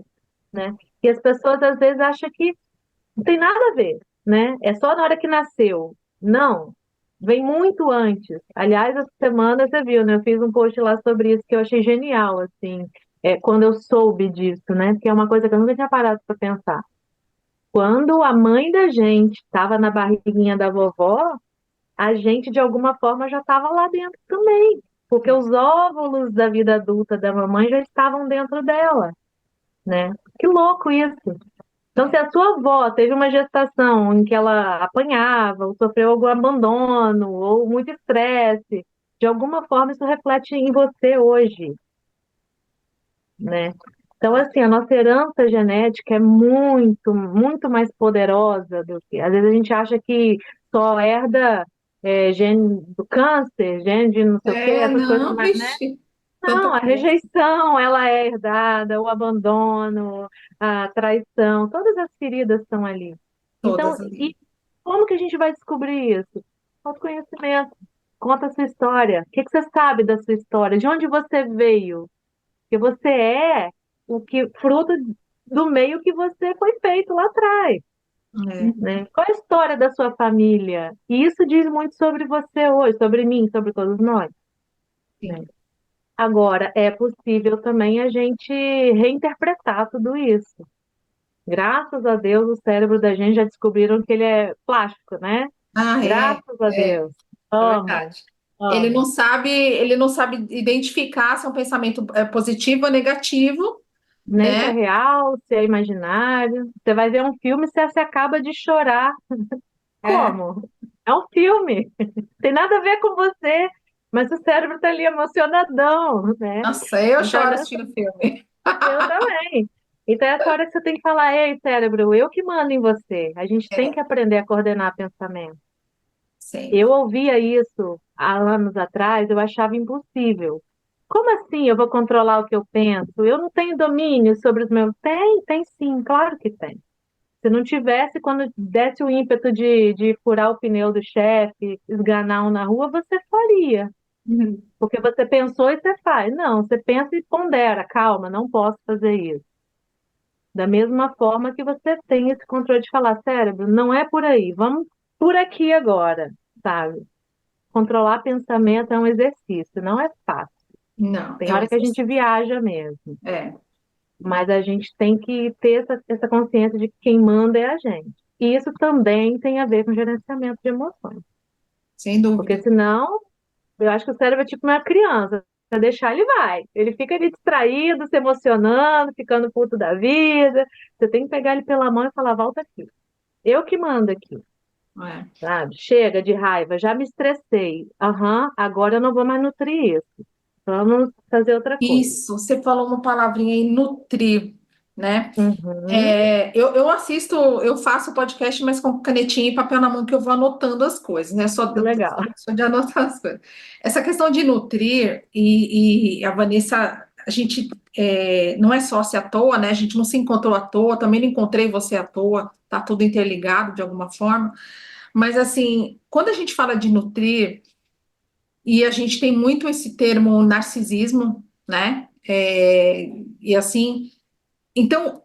né? E as pessoas às vezes acham que não tem nada a ver, né? É só na hora que nasceu. Não, vem muito antes. Aliás, essa semana você viu, né? Eu fiz um post lá sobre isso que eu achei genial, assim, quando eu soube disso, né? Porque é uma coisa que eu nunca tinha parado para pensar. Quando a mãe da gente estava na barriguinha da vovó, a gente de alguma forma já estava lá dentro também, porque os óvulos da vida adulta da mamãe já estavam dentro dela, né? Que louco isso. Então, se a sua avó teve uma gestação em que ela apanhava, ou sofreu algum abandono, ou muito estresse, de alguma forma isso reflete em você hoje, né? Então, assim, a nossa herança genética é muito, muito mais poderosa do que... Às vezes a gente acha que só herda gene do câncer, gene de não sei o quê, essas coisas, Não, mas, né? vixe, Não, tanta a coisa, rejeição, ela é herdada, o abandono, a traição, todas as feridas estão ali. Então, todas ali. e como que a gente vai descobrir isso? Autoconhecimento. Conta a sua história. O que que você sabe da sua história? De onde você veio? Porque você é o que fruto do meio que você foi feito lá atrás, É, né? Qual é a história da sua família? E isso diz muito sobre você hoje, sobre mim, sobre todos nós, né? sim. Agora, é possível também a gente reinterpretar tudo isso. Graças a Deus, o cérebro da gente já descobriram que ele é plástico, né? Ah, Graças a é, Deus. é Amam, verdade. amam. Ele não sabe identificar se é um pensamento positivo ou negativo, Nem se é né? real, se é imaginário. Você vai ver um filme e você acaba de chorar. É. Como? É um filme. Tem nada a ver com você, mas o cérebro está ali emocionadão, né? Nossa, eu Então, choro assistindo filme. eu também. Então, é essa hora que você tem que falar, ei, cérebro, eu que mando em você. A gente tem É, que aprender a coordenar pensamento. sempre. Eu ouvia isso há anos atrás, eu achava impossível. Como assim eu vou controlar o que eu penso? Eu não tenho domínio sobre os meus. Tem sim, claro que tem. Se não tivesse, quando desse o ímpeto de furar o pneu do chefe, esganar um na rua, você faria. Uhum. Porque você pensou e você faz. Não, você pensa e pondera, calma, não posso fazer isso. Da mesma forma que você tem esse controle de falar, cérebro, não é por aí, vamos por aqui agora, sabe? Controlar pensamento é um exercício, não é fácil. Não, Tem é um hora que a gente exercício. viaja mesmo, É, mas a gente tem que ter essa consciência de que quem manda é a gente. E isso também tem a ver com gerenciamento de emoções, sem porque dúvida. senão, eu acho que o cérebro é tipo uma criança. Se deixar, ele vai. Ele fica ali distraído, se emocionando, ficando puto da vida. Você tem que pegar ele pela mão e falar, volta aqui. Eu que mando aqui, É. sabe? Chega de raiva, já me estressei. Aham, agora eu não vou mais nutrir isso. Vamos fazer outra coisa. Isso, você falou uma palavrinha aí, nutrir, né? Uhum, Eu assisto, eu faço podcast, mas com canetinha e papel na mão que eu vou anotando as coisas, né? que legal. Só de anotar as coisas. Essa questão de nutrir, e a Vanessa, a gente não é sócia à toa, né? A gente não se encontrou à toa, também não encontrei você à toa, tá tudo interligado de alguma forma. Mas assim, quando a gente fala de nutrir, e a gente tem muito esse termo narcisismo, né? E assim, então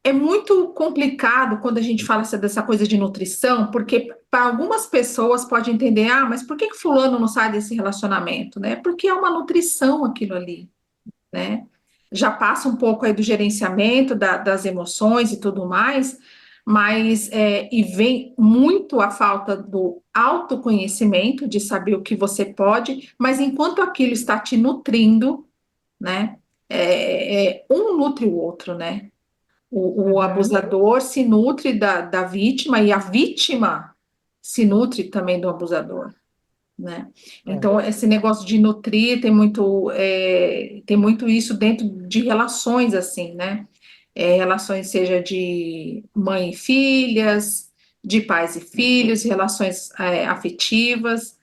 é muito complicado quando a gente fala dessa coisa de nutrição, porque para algumas pessoas pode entender, ah, mas por que que fulano não sai desse relacionamento, né? Porque é uma nutrição aquilo ali, né? Já passa um pouco aí do gerenciamento das emoções e tudo mais, mas e vem muito a falta do autoconhecimento, de saber o que você pode, mas enquanto aquilo está te nutrindo, né? Um nutre o outro, né? O Uhum, abusador se nutre da vítima e a vítima se nutre também do abusador, né? é, Então, esse negócio de nutrir tem muito isso dentro de relações, assim, né? Relações seja de mãe e filhas, de pais e filhos, relações afetivas,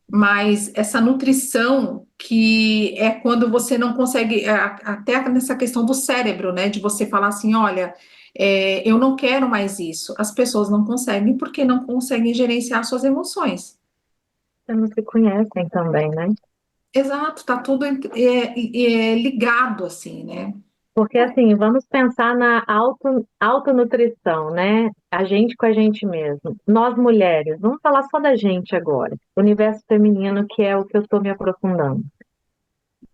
mas essa nutrição que é quando você não consegue, até nessa questão do cérebro, né? De você falar assim, olha, eu não quero mais isso. As pessoas não conseguem porque não conseguem gerenciar suas emoções. vocês não se conhecem também, né? Exato, tá tudo ligado assim, né? Porque assim, vamos pensar na autonutrição, né? A gente com a gente mesmo. Nós mulheres, vamos falar só da gente agora. O universo feminino, que é o que eu estou me aprofundando.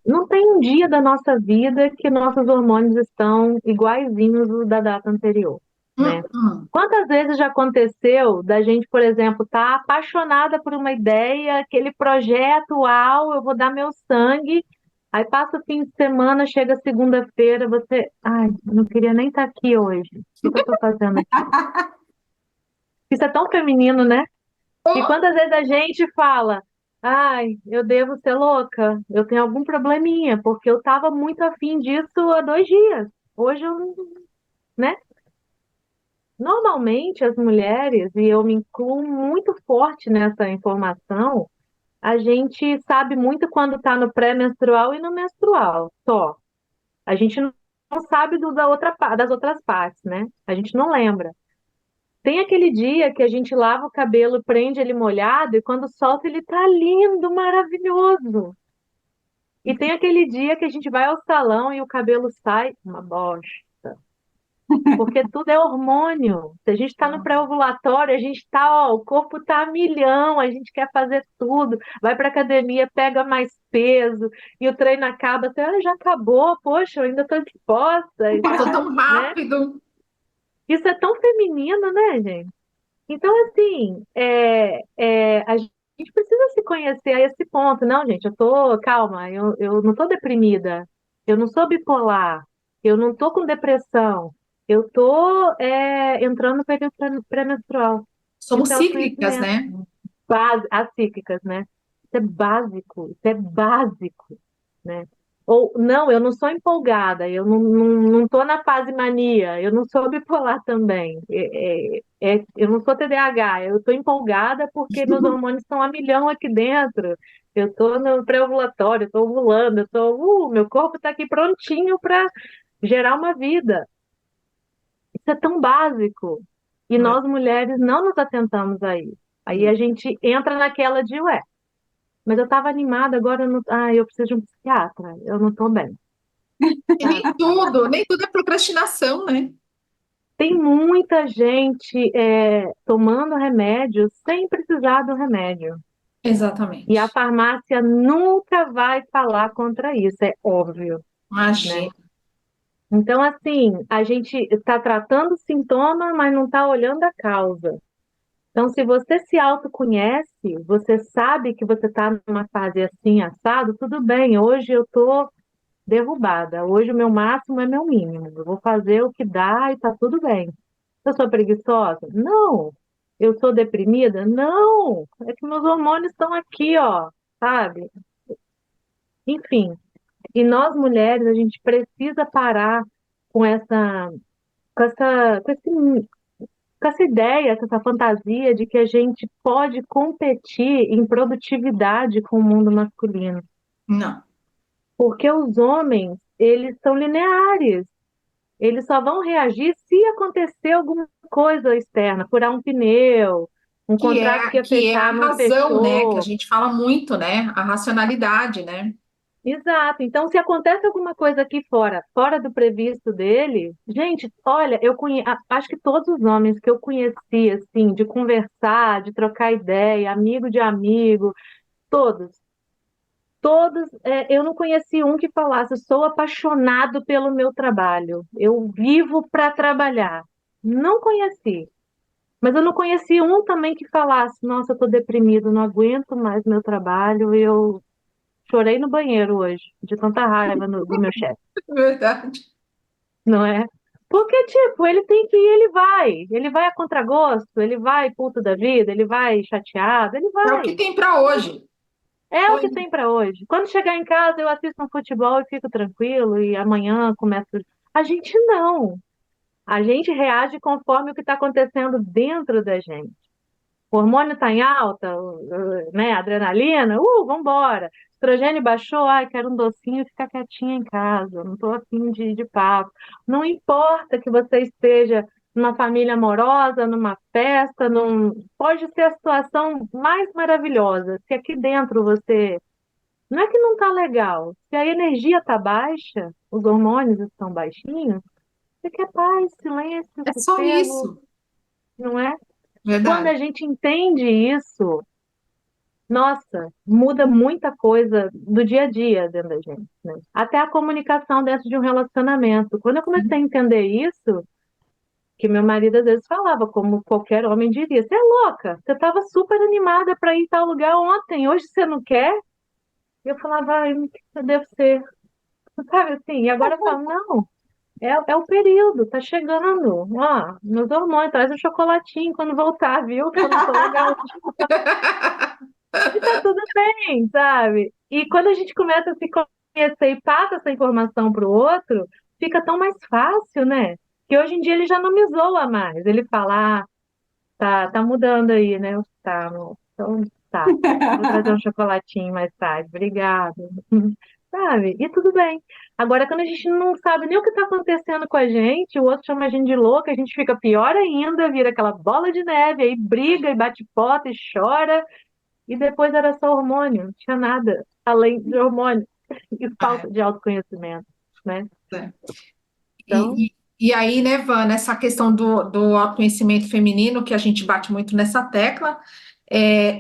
Não tem um dia da nossa vida que nossos hormônios estão iguaizinhos os da data anterior, né? Hum. Quantas vezes já aconteceu da gente, por exemplo, estar apaixonada por uma ideia, aquele projeto, uau, eu vou dar meu sangue, aí passa o fim de semana, chega segunda-feira, você, ai, eu não queria nem estar aqui hoje. O que eu estou fazendo aqui? Isso é tão feminino, né? E Oh, quantas vezes a gente fala, ai, eu devo ser louca, eu tenho algum probleminha, porque eu estava muito afim disso há 2 dias. Hoje eu não, né? Normalmente as mulheres, e eu me incluo muito forte nessa informação, a gente sabe muito quando está no pré-menstrual e no menstrual, só. A gente não sabe das outras partes, né? A gente não lembra. Tem aquele dia que a gente lava o cabelo, prende ele molhado e quando solta ele tá lindo, maravilhoso. E tem aquele dia que a gente vai ao salão e o cabelo sai uma bosta, porque tudo é hormônio. Se a gente está no pré-ovulatório, a gente está, ó, o corpo tá a milhão, a gente quer fazer tudo, vai para academia, pega mais peso e o treino acaba, você, já acabou, poxa, eu ainda estou disposta, passou tão né? rápido. Isso é tão feminino, né, gente? Então, assim, a gente precisa se conhecer a esse ponto. Não, gente, calma, eu não tô deprimida, eu não sou bipolar, eu não tô com depressão, eu tô entrando no período pré-menstrual. Somos Isso é cíclicas, autoconhecimento. né? As cíclicas, né? Isso é básico, né? Ou, não, eu não sou empolgada, eu não tô na fase mania, eu não sou bipolar também, eu não sou TDAH, eu tô empolgada porque meus hormônios estão a milhão aqui dentro, eu tô no pré-ovulatório, eu tô ovulando, meu corpo está aqui prontinho para gerar uma vida. Isso é tão básico. E É. nós mulheres não nos atentamos a isso. Aí a gente entra naquela de, mas eu estava animada, agora eu não, eu preciso de um psiquiatra, eu não estou bem. E nem tudo é procrastinação, né? Tem muita gente tomando remédio sem precisar do remédio. E a Exatamente. farmácia nunca vai falar contra isso, é óbvio, né? Imagina. Então, assim, a gente está tratando o sintoma, mas não está olhando a causa. Então, se você se autoconhece, você sabe que você está numa fase assim, assado, tudo bem. Hoje eu estou derrubada. Hoje o meu máximo é meu mínimo. Eu vou fazer o que dá e está tudo bem. Eu sou preguiçosa? Não. Eu sou deprimida? Não. É que meus hormônios estão aqui, ó, sabe? Enfim. E nós mulheres, a gente precisa parar com com essa, com esse com essa ideia, com essa fantasia de que a gente pode competir em produtividade com o mundo masculino. Não. Porque os homens, eles são lineares. Eles só vão reagir se acontecer alguma coisa externa, furar um pneu, um contrato que ia Que é a fechar, não razão, né? Que a fechou. gente fala muito, né? A racionalidade, né? Exato. Então, se acontece alguma coisa aqui fora, fora do previsto dele, gente, olha, acho que todos os homens que eu conheci, assim, de conversar, de trocar ideia, amigo de amigo, todos, todos, eu não conheci um que falasse, sou apaixonado pelo meu trabalho, eu vivo para trabalhar. Não conheci. Mas eu não conheci um também que falasse, nossa, eu estou deprimido, não aguento mais meu trabalho, eu chorei no banheiro hoje, de tanta raiva do meu chefe, Verdade. não é? Porque, tipo, ele tem que ir, ele vai a contragosto, ele vai puto da vida, ele vai chateado, ele É o que vai. tem para hoje. É o Então, que tem para hoje. Quando chegar em casa, eu assisto um futebol e fico tranquilo, e amanhã começo. A gente não. A gente reage conforme o que está acontecendo dentro da gente. O hormônio está em alta, né? Adrenalina, vambora. Estrogênio baixou, ai, quero um docinho e ficar quietinha em casa, não estou afim de papo. Não importa que você esteja numa família amorosa, numa festa, pode ser a situação mais maravilhosa. Se aqui dentro você. Não é que não está legal, se a energia está baixa, os hormônios estão baixinhos, você quer paz, silêncio, é só sossego, isso. não é? Quando Verdade. a gente entende isso, nossa, muda muita coisa do dia a dia dentro da gente, né? Até a comunicação dentro de um relacionamento. Quando eu comecei a entender isso, que meu marido às vezes falava, como qualquer homem diria, você é louca, você estava super animada para ir em tal lugar ontem, hoje você não quer? E eu falava, ai, eu devo ser, sabe assim? E agora eu falo, não, é o período, tá chegando. Ó, meus hormônios, traz um chocolatinho quando voltar, viu? Que eu não tô legal. E tá tudo bem, sabe? E quando a gente começa a se conhecer e passa essa informação para o outro, fica tão mais fácil, né? Que hoje em dia ele já não me zoa mais. Ele fala, tá mudando aí, né? Tá, amor. Então tá. Vou trazer um chocolatinho mais tarde. Obrigada. Sabe? E tudo bem. Agora, quando a gente não sabe nem o que está acontecendo com a gente, o outro chama a gente de louca, a gente fica pior ainda, vira aquela bola de neve, aí briga e bate porta e chora. E depois era só hormônio, não tinha nada além de hormônio e falta É, de autoconhecimento, né? é. Então, E aí, né, Vana, essa questão do autoconhecimento feminino, que a gente bate muito nessa tecla,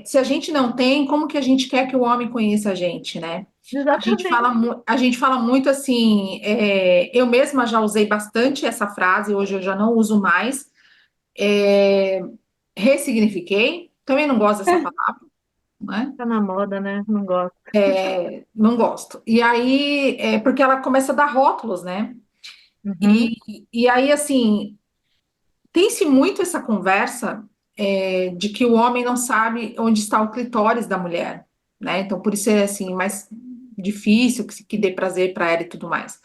se a gente não tem, como que a gente quer que o homem conheça a gente, né? exatamente. A gente fala muito assim, eu mesma já usei bastante essa frase, hoje eu já não uso mais, é, ressignifiquei, também não gosto dessa palavra, né? Tá na moda, né? Não gosto. Não gosto. E aí, porque ela começa a dar rótulos, né? Uhum. E aí, assim, tem-se muito essa conversa, de que o homem não sabe onde está o clitóris da mulher, né? Então, por isso é assim, mais difícil que dê prazer para ela e tudo mais.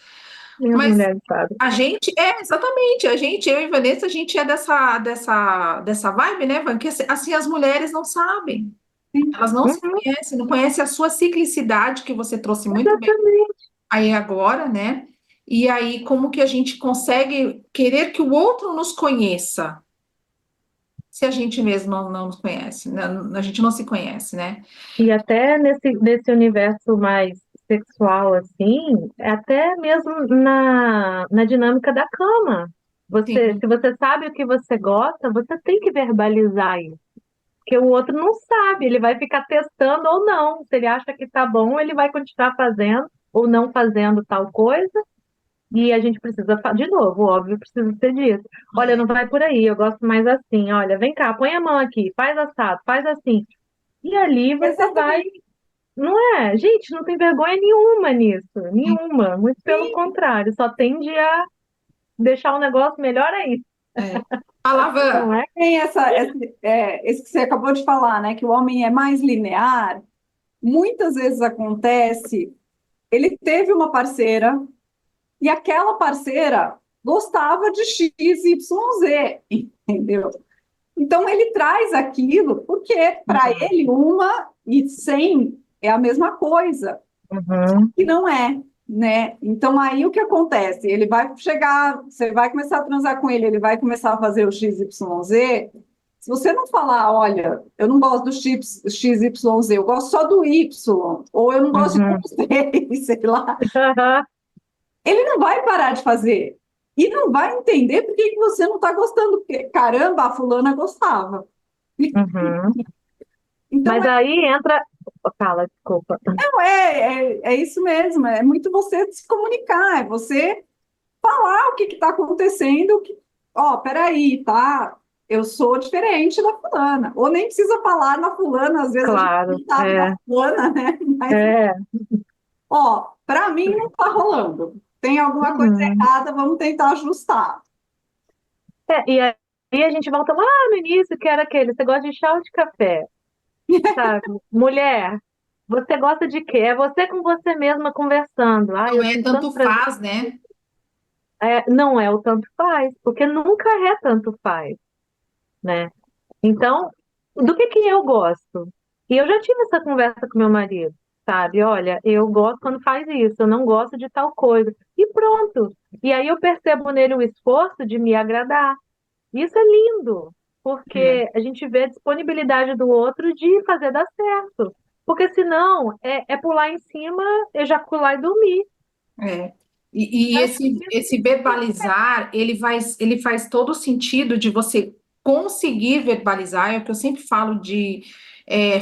E as Mas mulheres sabem. a gente exatamente, eu e Vanessa, a gente é dessa vibe, né, Van? Que assim, as mulheres não sabem. Elas não se Uhum. conhecem, não conhecem a sua ciclicidade, que você trouxe muito bem Exatamente. aí agora, né? E aí, como que a gente consegue querer que o outro nos conheça, se a gente mesmo não nos conhece, né? A gente não se conhece, né? E até nesse universo mais sexual, assim, é até mesmo na dinâmica da cama. Sim, Se você sabe o que você gosta, você tem que verbalizar isso. Porque o outro não sabe, ele vai ficar testando ou não. Se ele acha que tá bom, ele vai continuar fazendo ou não fazendo tal coisa. E a gente precisa, de novo, óbvio, precisa ser disso. Olha, é, não vai por aí, eu gosto mais assim. Olha, vem cá, põe a mão aqui, faz assado, faz assim. E ali você vai, Exatamente. não é? Gente, não tem vergonha nenhuma nisso, nenhuma. Muito pelo Sim. contrário, só tende a deixar o negócio melhor aí, é. Falava, não é? Tem esse que você acabou de falar, né? Que o homem é mais linear. Muitas vezes acontece, ele teve uma parceira e aquela parceira gostava de X, Y, Z, entendeu? Então ele traz aquilo porque para uhum, ele uma e 100 é a mesma coisa, Uhum, e não é, né? Então aí o que acontece? Ele vai chegar, você vai começar a transar com ele, ele vai começar a fazer o X, Y, Z. Se você não falar, olha, eu não gosto do X, Y, Z, eu gosto só do Y, ou eu não gosto de uhum. todos três, sei lá, ele não vai parar de fazer. E não vai entender por que que você não está gostando, porque, caramba, a fulana gostava. Uhum. Então, Mas aí entra. Fala, desculpa. é isso mesmo, é muito você se comunicar, é você falar o que está acontecendo, ó, peraí, tá? Eu sou diferente da fulana. Ou nem precisa falar na fulana, às vezes a gente Claro, não sabe da fulana, né? Mas, é. ó, para mim não está rolando. Tem alguma coisa Uhum. errada, vamos tentar ajustar. E aí a gente volta lá no início, que era aquele, você gosta de chá ou de café, sabe? Mulher, você gosta de quê? É você com você mesma conversando. Ah, não eu é sinto tanto tanto prazer. faz, né? Não é o tanto faz, porque nunca é tanto faz, né? Então, do que eu gosto? E eu já tive essa conversa com meu marido, sabe? Olha, eu gosto quando faz isso, eu não gosto de tal coisa. E pronto. E aí eu percebo nele o esforço de me agradar. Isso é lindo, É, porque a gente vê a disponibilidade do outro de fazer dar certo. Porque senão é pular em cima, ejacular e dormir. é. E Acho que esse isso verbalizar, ele faz todo o sentido de você conseguir verbalizar, é o que eu sempre falo de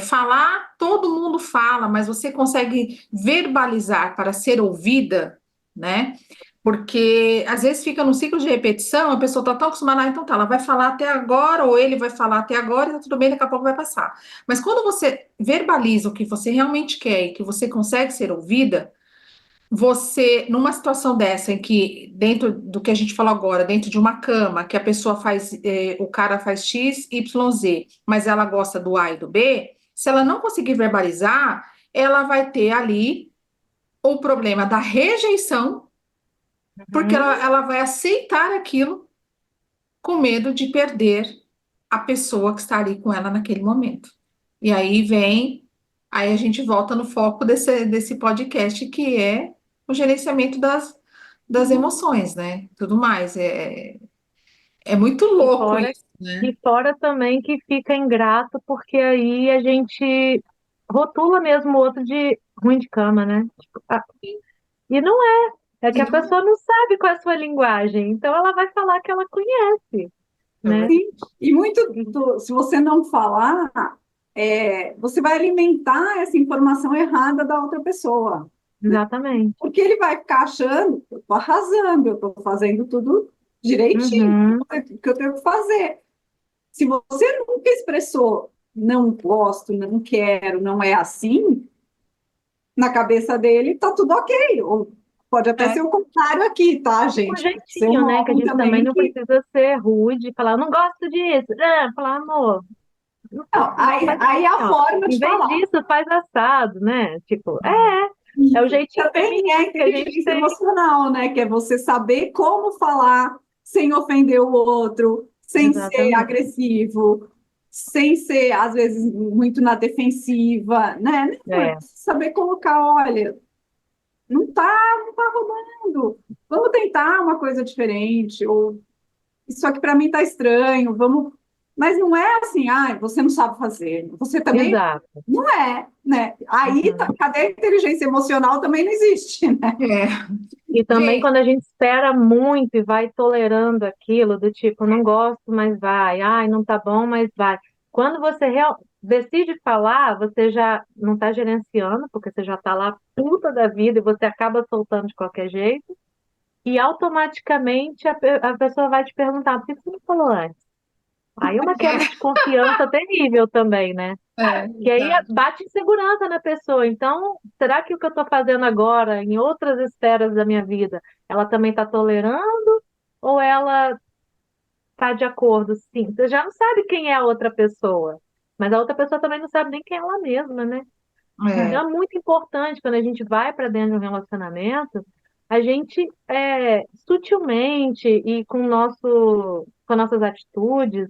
falar, todo mundo fala, mas você consegue verbalizar para ser ouvida, né? Porque às vezes fica num ciclo de repetição, a pessoa está tão acostumada, então tá, ela vai falar até agora, ou ele vai falar até agora, e tá tudo bem, daqui a pouco vai passar. Mas quando você verbaliza o que você realmente quer e que você consegue ser ouvida, você, numa situação dessa, em que, dentro do que a gente falou agora, dentro de uma cama, que a pessoa faz, o cara faz X, Y, Z, mas ela gosta do A e do B, se ela não conseguir verbalizar, ela vai ter ali o problema da rejeição, porque Uhum. ela vai aceitar aquilo com medo de perder a pessoa que está ali com ela naquele momento. E aí a gente volta no foco desse podcast, que é o gerenciamento das emoções, né? Tudo mais. É muito E louco fora, isso, né? e fora também que fica ingrato, porque aí a gente rotula mesmo o outro de ruim de cama, né? Tipo, e não é que E a não pessoa não sabe qual é a sua linguagem, então ela vai falar que ela conhece, né? é. Sim. E se você não falar, você vai alimentar essa informação errada da outra pessoa. Exatamente. Porque ele vai ficar achando, eu estou arrasando, eu estou fazendo tudo direitinho, Uhum, o que eu tenho que fazer. Se você nunca expressou não gosto, não quero, não é assim, na cabeça dele está tudo ok. Ou pode até É, ser o contrário aqui, tá, com gente? Pode ser jeitinho, um né? Que a homem gente também também não que. precisa ser rude, falar, eu não gosto disso. Falar, amor, não, Não, não, faz aí é assim, a ó. forma Em de vez falar. disso, faz assado, né? Tipo, é o jeitinho Também é a feminino que a gente inteligência tem. emocional, né? Que é você saber como falar sem ofender o outro, sem ser Exatamente. agressivo, sem ser, às vezes, muito na defensiva, né? Não, é É. saber colocar, olha, não tá rolando. Vamos tentar uma coisa diferente, ou isso aqui para mim tá estranho, vamos. Mas não é assim, ah, você não sabe fazer, você também Exato. não é, né? Aí, Uhum. cadê a inteligência emocional também não existe, né? É. E também Gente, quando a gente espera muito e vai tolerando aquilo, do tipo, não gosto, mas vai, ai, não tá bom, mas vai. Quando você decide falar, você já não está gerenciando, porque você já está lá puta da vida e você acaba soltando de qualquer jeito, e automaticamente a pessoa vai te perguntar, por que você não falou antes? Aí é uma quebra de confiança terrível também, né? Que aí verdade. bate insegurança na pessoa. Então, será que o que eu estou fazendo agora, em outras esferas da minha vida, ela também está tolerando ou ela está de acordo? Sim, você já não sabe quem é a outra pessoa, mas a outra pessoa também não sabe nem quem é ela mesma, né? É. Então, é muito importante quando a gente vai para dentro de um relacionamento, a gente sutilmente e com nossas atitudes,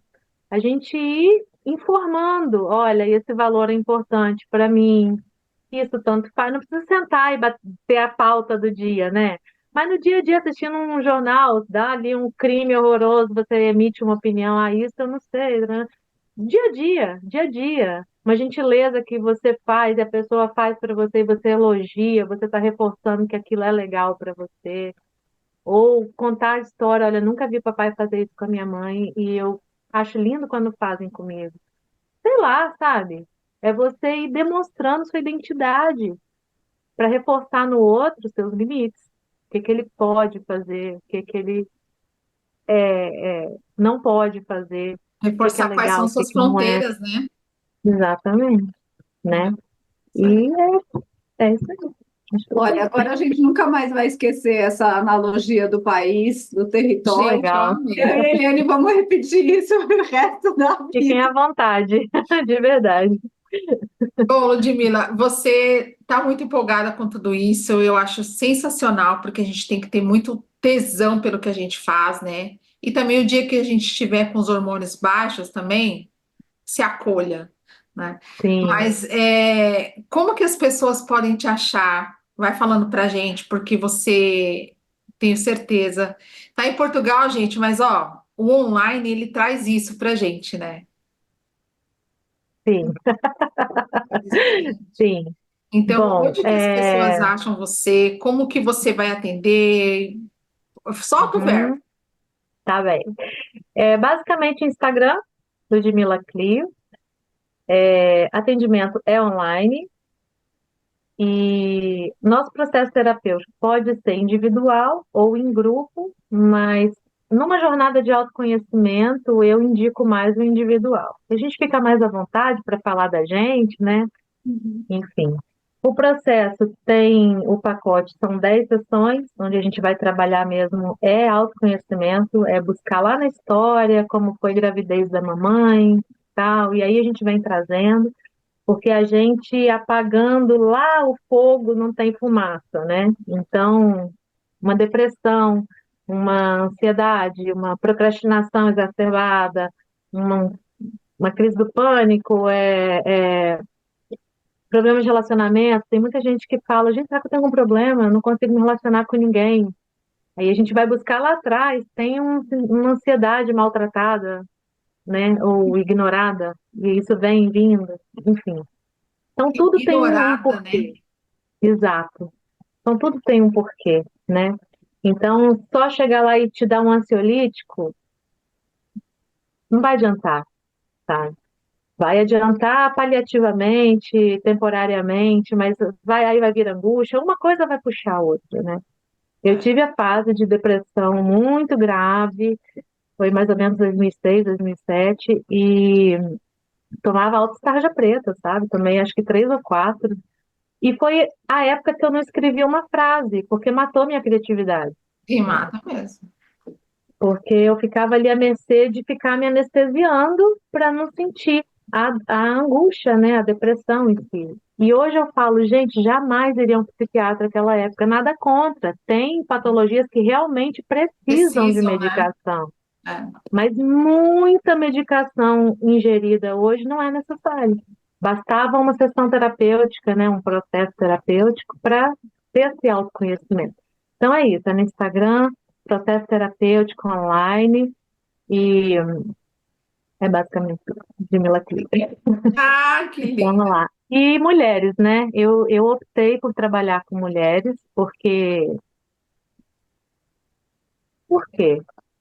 a gente ir informando, olha, esse valor é importante para mim, isso tanto faz, não precisa sentar e bater a pauta do dia, né? Mas no dia a dia, assistindo um jornal, dá ali um crime horroroso, você emite uma opinião, ah, isso eu não sei, né? Dia a dia, dia a dia. Uma gentileza que você faz e a pessoa faz para você e você elogia, você está reforçando que aquilo é legal para você. Ou contar a história, olha, nunca vi papai fazer isso com a minha mãe e eu acho lindo quando fazem comigo. Sei lá, sabe? É você ir demonstrando sua identidade para reforçar no outro os seus limites. O que que ele pode fazer, o que que ele não pode fazer, o que que é Reforçar quais legal, são o que suas que não é. fronteiras, né? Exatamente, né? Isso aí. E é isso aí. Acho que Olha, foi agora a gente nunca mais vai esquecer essa analogia do país, do território. Gente, eu legal. Eu amei. e a Eliane vamos repetir isso o resto da Fiquem vida. à vontade, de verdade. Bom, Ludmila, você está muito empolgada com tudo isso. Eu acho sensacional, porque a gente tem que ter muito tesão pelo que a gente faz, né? E também o dia que a gente estiver com os hormônios baixos também, se acolha, né? Sim, Mas como que as pessoas podem te achar? Vai falando pra gente, porque você, tenho certeza, tá em Portugal, gente, mas ó, o online ele traz isso pra gente, né? sim, sim. Então, Bom, onde que as pessoas acham você? Como que você vai atender? Solta o verbo. uhum, tá bem. Basicamente, Instagram, Ludmila Clio. Atendimento é online. E nosso processo terapêutico pode ser individual ou em grupo, mas numa jornada de autoconhecimento eu indico mais o individual. A gente fica mais à vontade para falar da gente, né? Enfim. O processo tem o pacote, são 10 sessões, onde a gente vai trabalhar mesmo autoconhecimento, buscar lá na história como foi a gravidez da mamãe, tal, e aí a gente vem trazendo porque a gente apagando lá o fogo não tem fumaça, né? Então, uma depressão, uma ansiedade, uma procrastinação exacerbada, uma, uma crise do pânico, problemas de relacionamento. Tem muita gente que fala, gente, será que eu tenho algum problema? Eu não consigo me relacionar com ninguém. Aí a gente vai buscar lá atrás, tem uma ansiedade maltratada, né? Ou ignorada, e isso vem vindo, enfim. Então, tudo tem um Ignorada, né? porquê. Exato. Então, tudo tem um porquê, né? Então, só chegar lá e te dar um ansiolítico não vai adiantar, tá? Vai adiantar paliativamente, temporariamente, mas aí vai vir angústia, uma coisa vai puxar a outra, né? Eu É. tive a fase de depressão muito grave, foi mais ou menos 2006, 2007, e tomava alta tarja preta, sabe? Tomei acho que 3 ou 4. E foi a época que eu não escrevi uma frase, porque matou minha criatividade, E né? mata mesmo. Porque eu ficava ali à mercê de ficar me anestesiando para não sentir a angústia, né? A depressão em si. E hoje eu falo, gente, jamais iria um psiquiatra naquela época, nada contra. Tem patologias que realmente precisam de Precisam, né? medicação, É. mas muita medicação ingerida hoje não é necessária. Bastava uma sessão terapêutica, né, um processo terapêutico para ter esse autoconhecimento. Então é isso, é no Instagram, processo terapêutico online e É basicamente de Mila Clipper. Ah, que Vamos linda. lá. E mulheres, né? Eu optei por trabalhar com mulheres, por quê?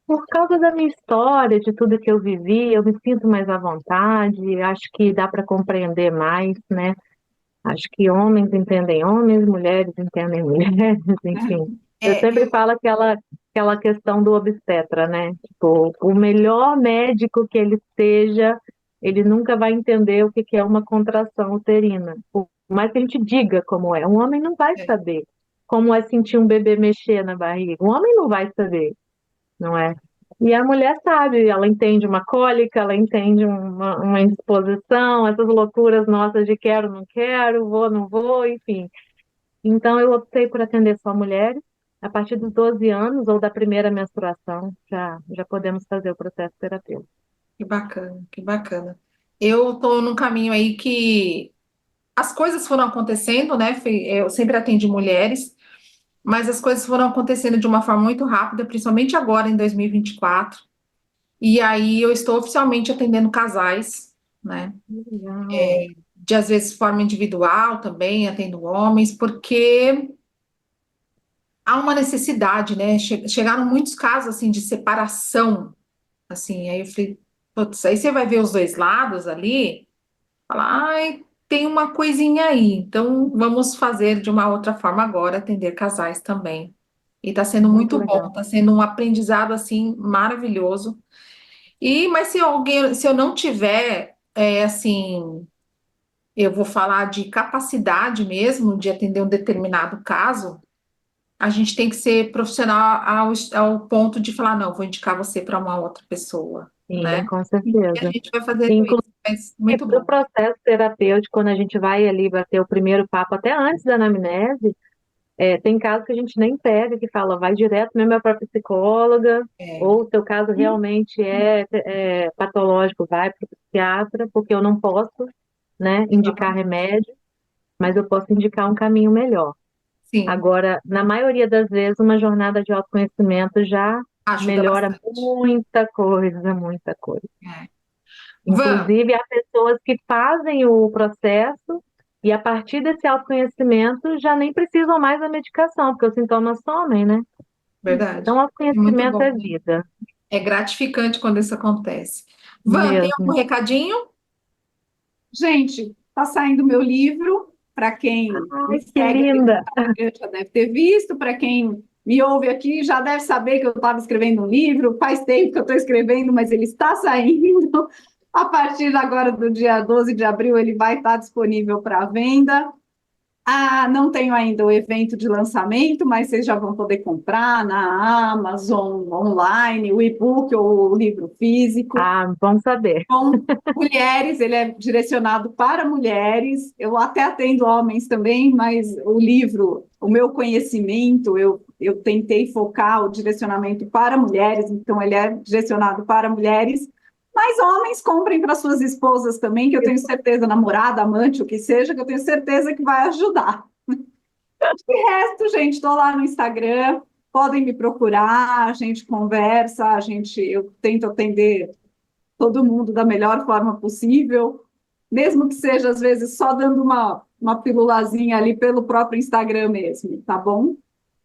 Por causa da minha história, de tudo que eu vivi, eu me sinto mais à vontade, acho que dá para compreender mais, né? Acho que homens entendem homens, mulheres entendem mulheres, enfim. Eu É, sempre falo aquela questão do obstetra, né? Tipo, o melhor médico que ele seja, ele nunca vai entender o que que é uma contração uterina. Por mais que a gente diga como é, um homem não vai é, saber como é sentir um bebê mexer na barriga. Um homem não vai saber, não é? E a mulher sabe, ela entende uma cólica, ela entende uma indisposição, essas loucuras nossas de quero, não quero, vou, não vou, enfim. Então eu optei por atender só mulheres. A partir dos 12 anos ou da primeira menstruação, já podemos fazer o processo terapêutico. que bacana, que bacana. Eu tô num caminho aí que as coisas foram acontecendo, né? Eu sempre atendi mulheres, mas as coisas foram acontecendo de uma forma muito rápida, principalmente agora em 2024. E aí eu estou oficialmente atendendo casais, né? Legal. De às vezes forma individual também, atendo homens, porque há uma necessidade, né? Chegaram muitos casos assim de separação, assim, aí eu falei, putz, aí você vai ver os dois lados ali, falar, ai, tem uma coisinha aí, então vamos fazer de uma outra forma agora, atender casais também. E tá sendo Muito muito bom, legal. tá sendo um aprendizado assim maravilhoso. Mas se eu não tiver, assim, eu vou falar de capacidade mesmo de atender um determinado caso, a gente tem que ser profissional ao ponto de falar, não, vou indicar você para uma outra pessoa, Sim, né? com E a certeza. gente vai fazendo Inclusive, isso, mas muito para o bom. processo terapêutico, quando a gente vai ali bater o primeiro papo, até antes da anamnese, tem casos que a gente nem pega, que fala, vai direto mesmo para a psicóloga, É, ou o seu caso realmente é patológico, vai para o psiquiatra, porque eu não posso, né, indicar exatamente. remédio, mas eu posso indicar um caminho melhor. Sim, Agora, na maioria das vezes, uma jornada de autoconhecimento já ajuda melhora bastante. muita coisa, muita coisa. É. Van, Inclusive, há pessoas que fazem o processo e, a partir desse autoconhecimento, já nem precisam mais da medicação, porque os sintomas somem, né? verdade. Então, É muito autoconhecimento é bom. vida, É gratificante quando isso acontece. Van, tem algum mesmo. recadinho? Gente, está saindo meu livro. Para quem Ai, me que segue aqui no linda! Instagram já deve ter visto. Para quem me ouve aqui já deve saber que eu estava escrevendo um livro. Faz tempo que eu estou escrevendo, mas ele está saindo. A partir agora do dia 12 de abril, ele vai estar disponível para venda. Ah, não tenho ainda o evento de lançamento, mas vocês já vão poder comprar na Amazon, online, o e-book ou o livro físico. Ah, bom saber. Com mulheres, ele é direcionado para mulheres. Eu até atendo homens também, mas o livro, o meu conhecimento, eu tentei focar o direcionamento para mulheres, então ele é direcionado para mulheres. Mas homens comprem para suas esposas também, que eu tenho certeza, namorada, amante, o que seja, que eu tenho certeza que vai ajudar. De resto, gente, estou lá no Instagram, podem me procurar, a gente conversa, eu tento atender todo mundo da melhor forma possível, mesmo que seja, às vezes, só dando uma pilulazinha ali pelo próprio Instagram mesmo, tá bom?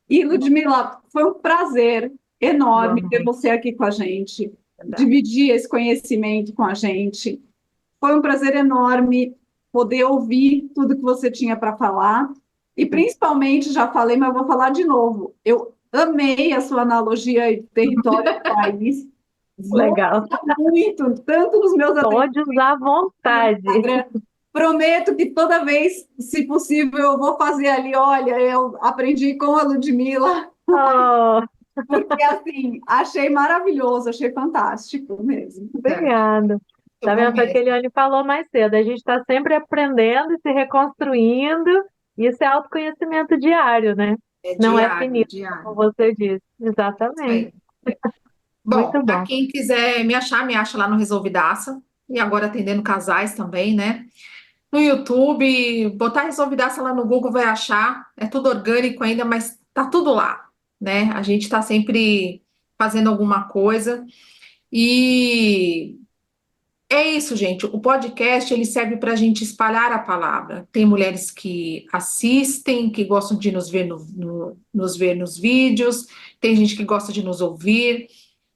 E, Ludmila, foi um prazer Boa enorme ter noite. você aqui com a gente, Verdade. dividir esse conhecimento com a gente. Foi um prazer enorme poder ouvir tudo que você tinha para falar. E, principalmente, já falei, mas vou falar de novo, eu amei a sua analogia de território e país. Vou Legal. muito, tanto nos meus Pode atendimentos usar à no vontade. Instagram. Prometo que toda vez, se possível, eu vou fazer ali. Olha, eu aprendi com a Ludmila, Oh, porque assim, achei maravilhoso, achei fantástico mesmo. Verdade. obrigada. Muito Tá bom vendo? Foi o que a mesmo. Eliane falou mais cedo. A gente está sempre aprendendo e se reconstruindo. Isso é autoconhecimento diário, né? É Não é diário, finito, como diário. você disse. Isso Exatamente. aí. Bom, Muito para bom. quem quiser me acha lá no Resolvidaça. E agora atendendo casais também, né? No YouTube, botar Resolvidaça lá no Google vai achar. É tudo orgânico ainda, mas tá tudo lá, né? A gente tá sempre fazendo alguma coisa. E é isso, gente. O podcast ele serve para a gente espalhar a palavra. Tem mulheres que assistem, que gostam de nos ver, nos ver nos vídeos, tem gente que gosta de nos ouvir,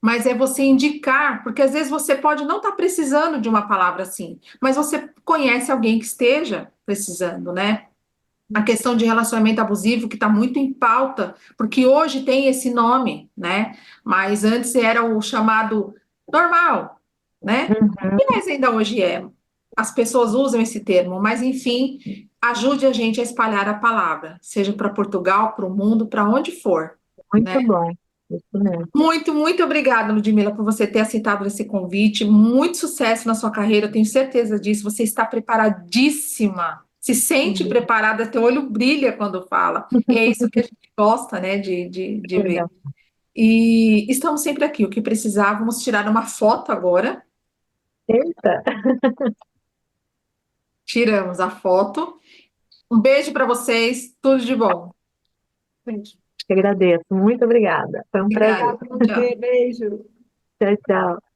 mas é você indicar, porque às vezes você pode não estar precisando de uma palavra assim, mas você conhece alguém que esteja precisando, né? A questão de relacionamento abusivo, que está muito em pauta, porque hoje tem esse nome, né? Mas antes era o chamado normal, né? Uhum. E mais ainda hoje é. As pessoas usam esse termo, mas enfim, ajude a gente a espalhar a palavra, seja para Portugal, para o mundo, para onde for, né? Muito bom. Isso mesmo. Muito, muito obrigada, Ludmila, por você ter aceitado esse convite. Muito sucesso na sua carreira, eu tenho certeza disso. Você está preparadíssima. Se sente Uhum. preparada, teu olho brilha quando fala. E é isso que a gente gosta, né, de ver. Legal. E estamos sempre aqui. O que precisar, vamos tirar uma foto agora. Eita, Tiramos a foto. Um beijo para vocês. Tudo de bom. te agradeço. Muito obrigada. Foi um prazer. Obrigada. Obrigada, Tchau. beijo. Tchau, tchau.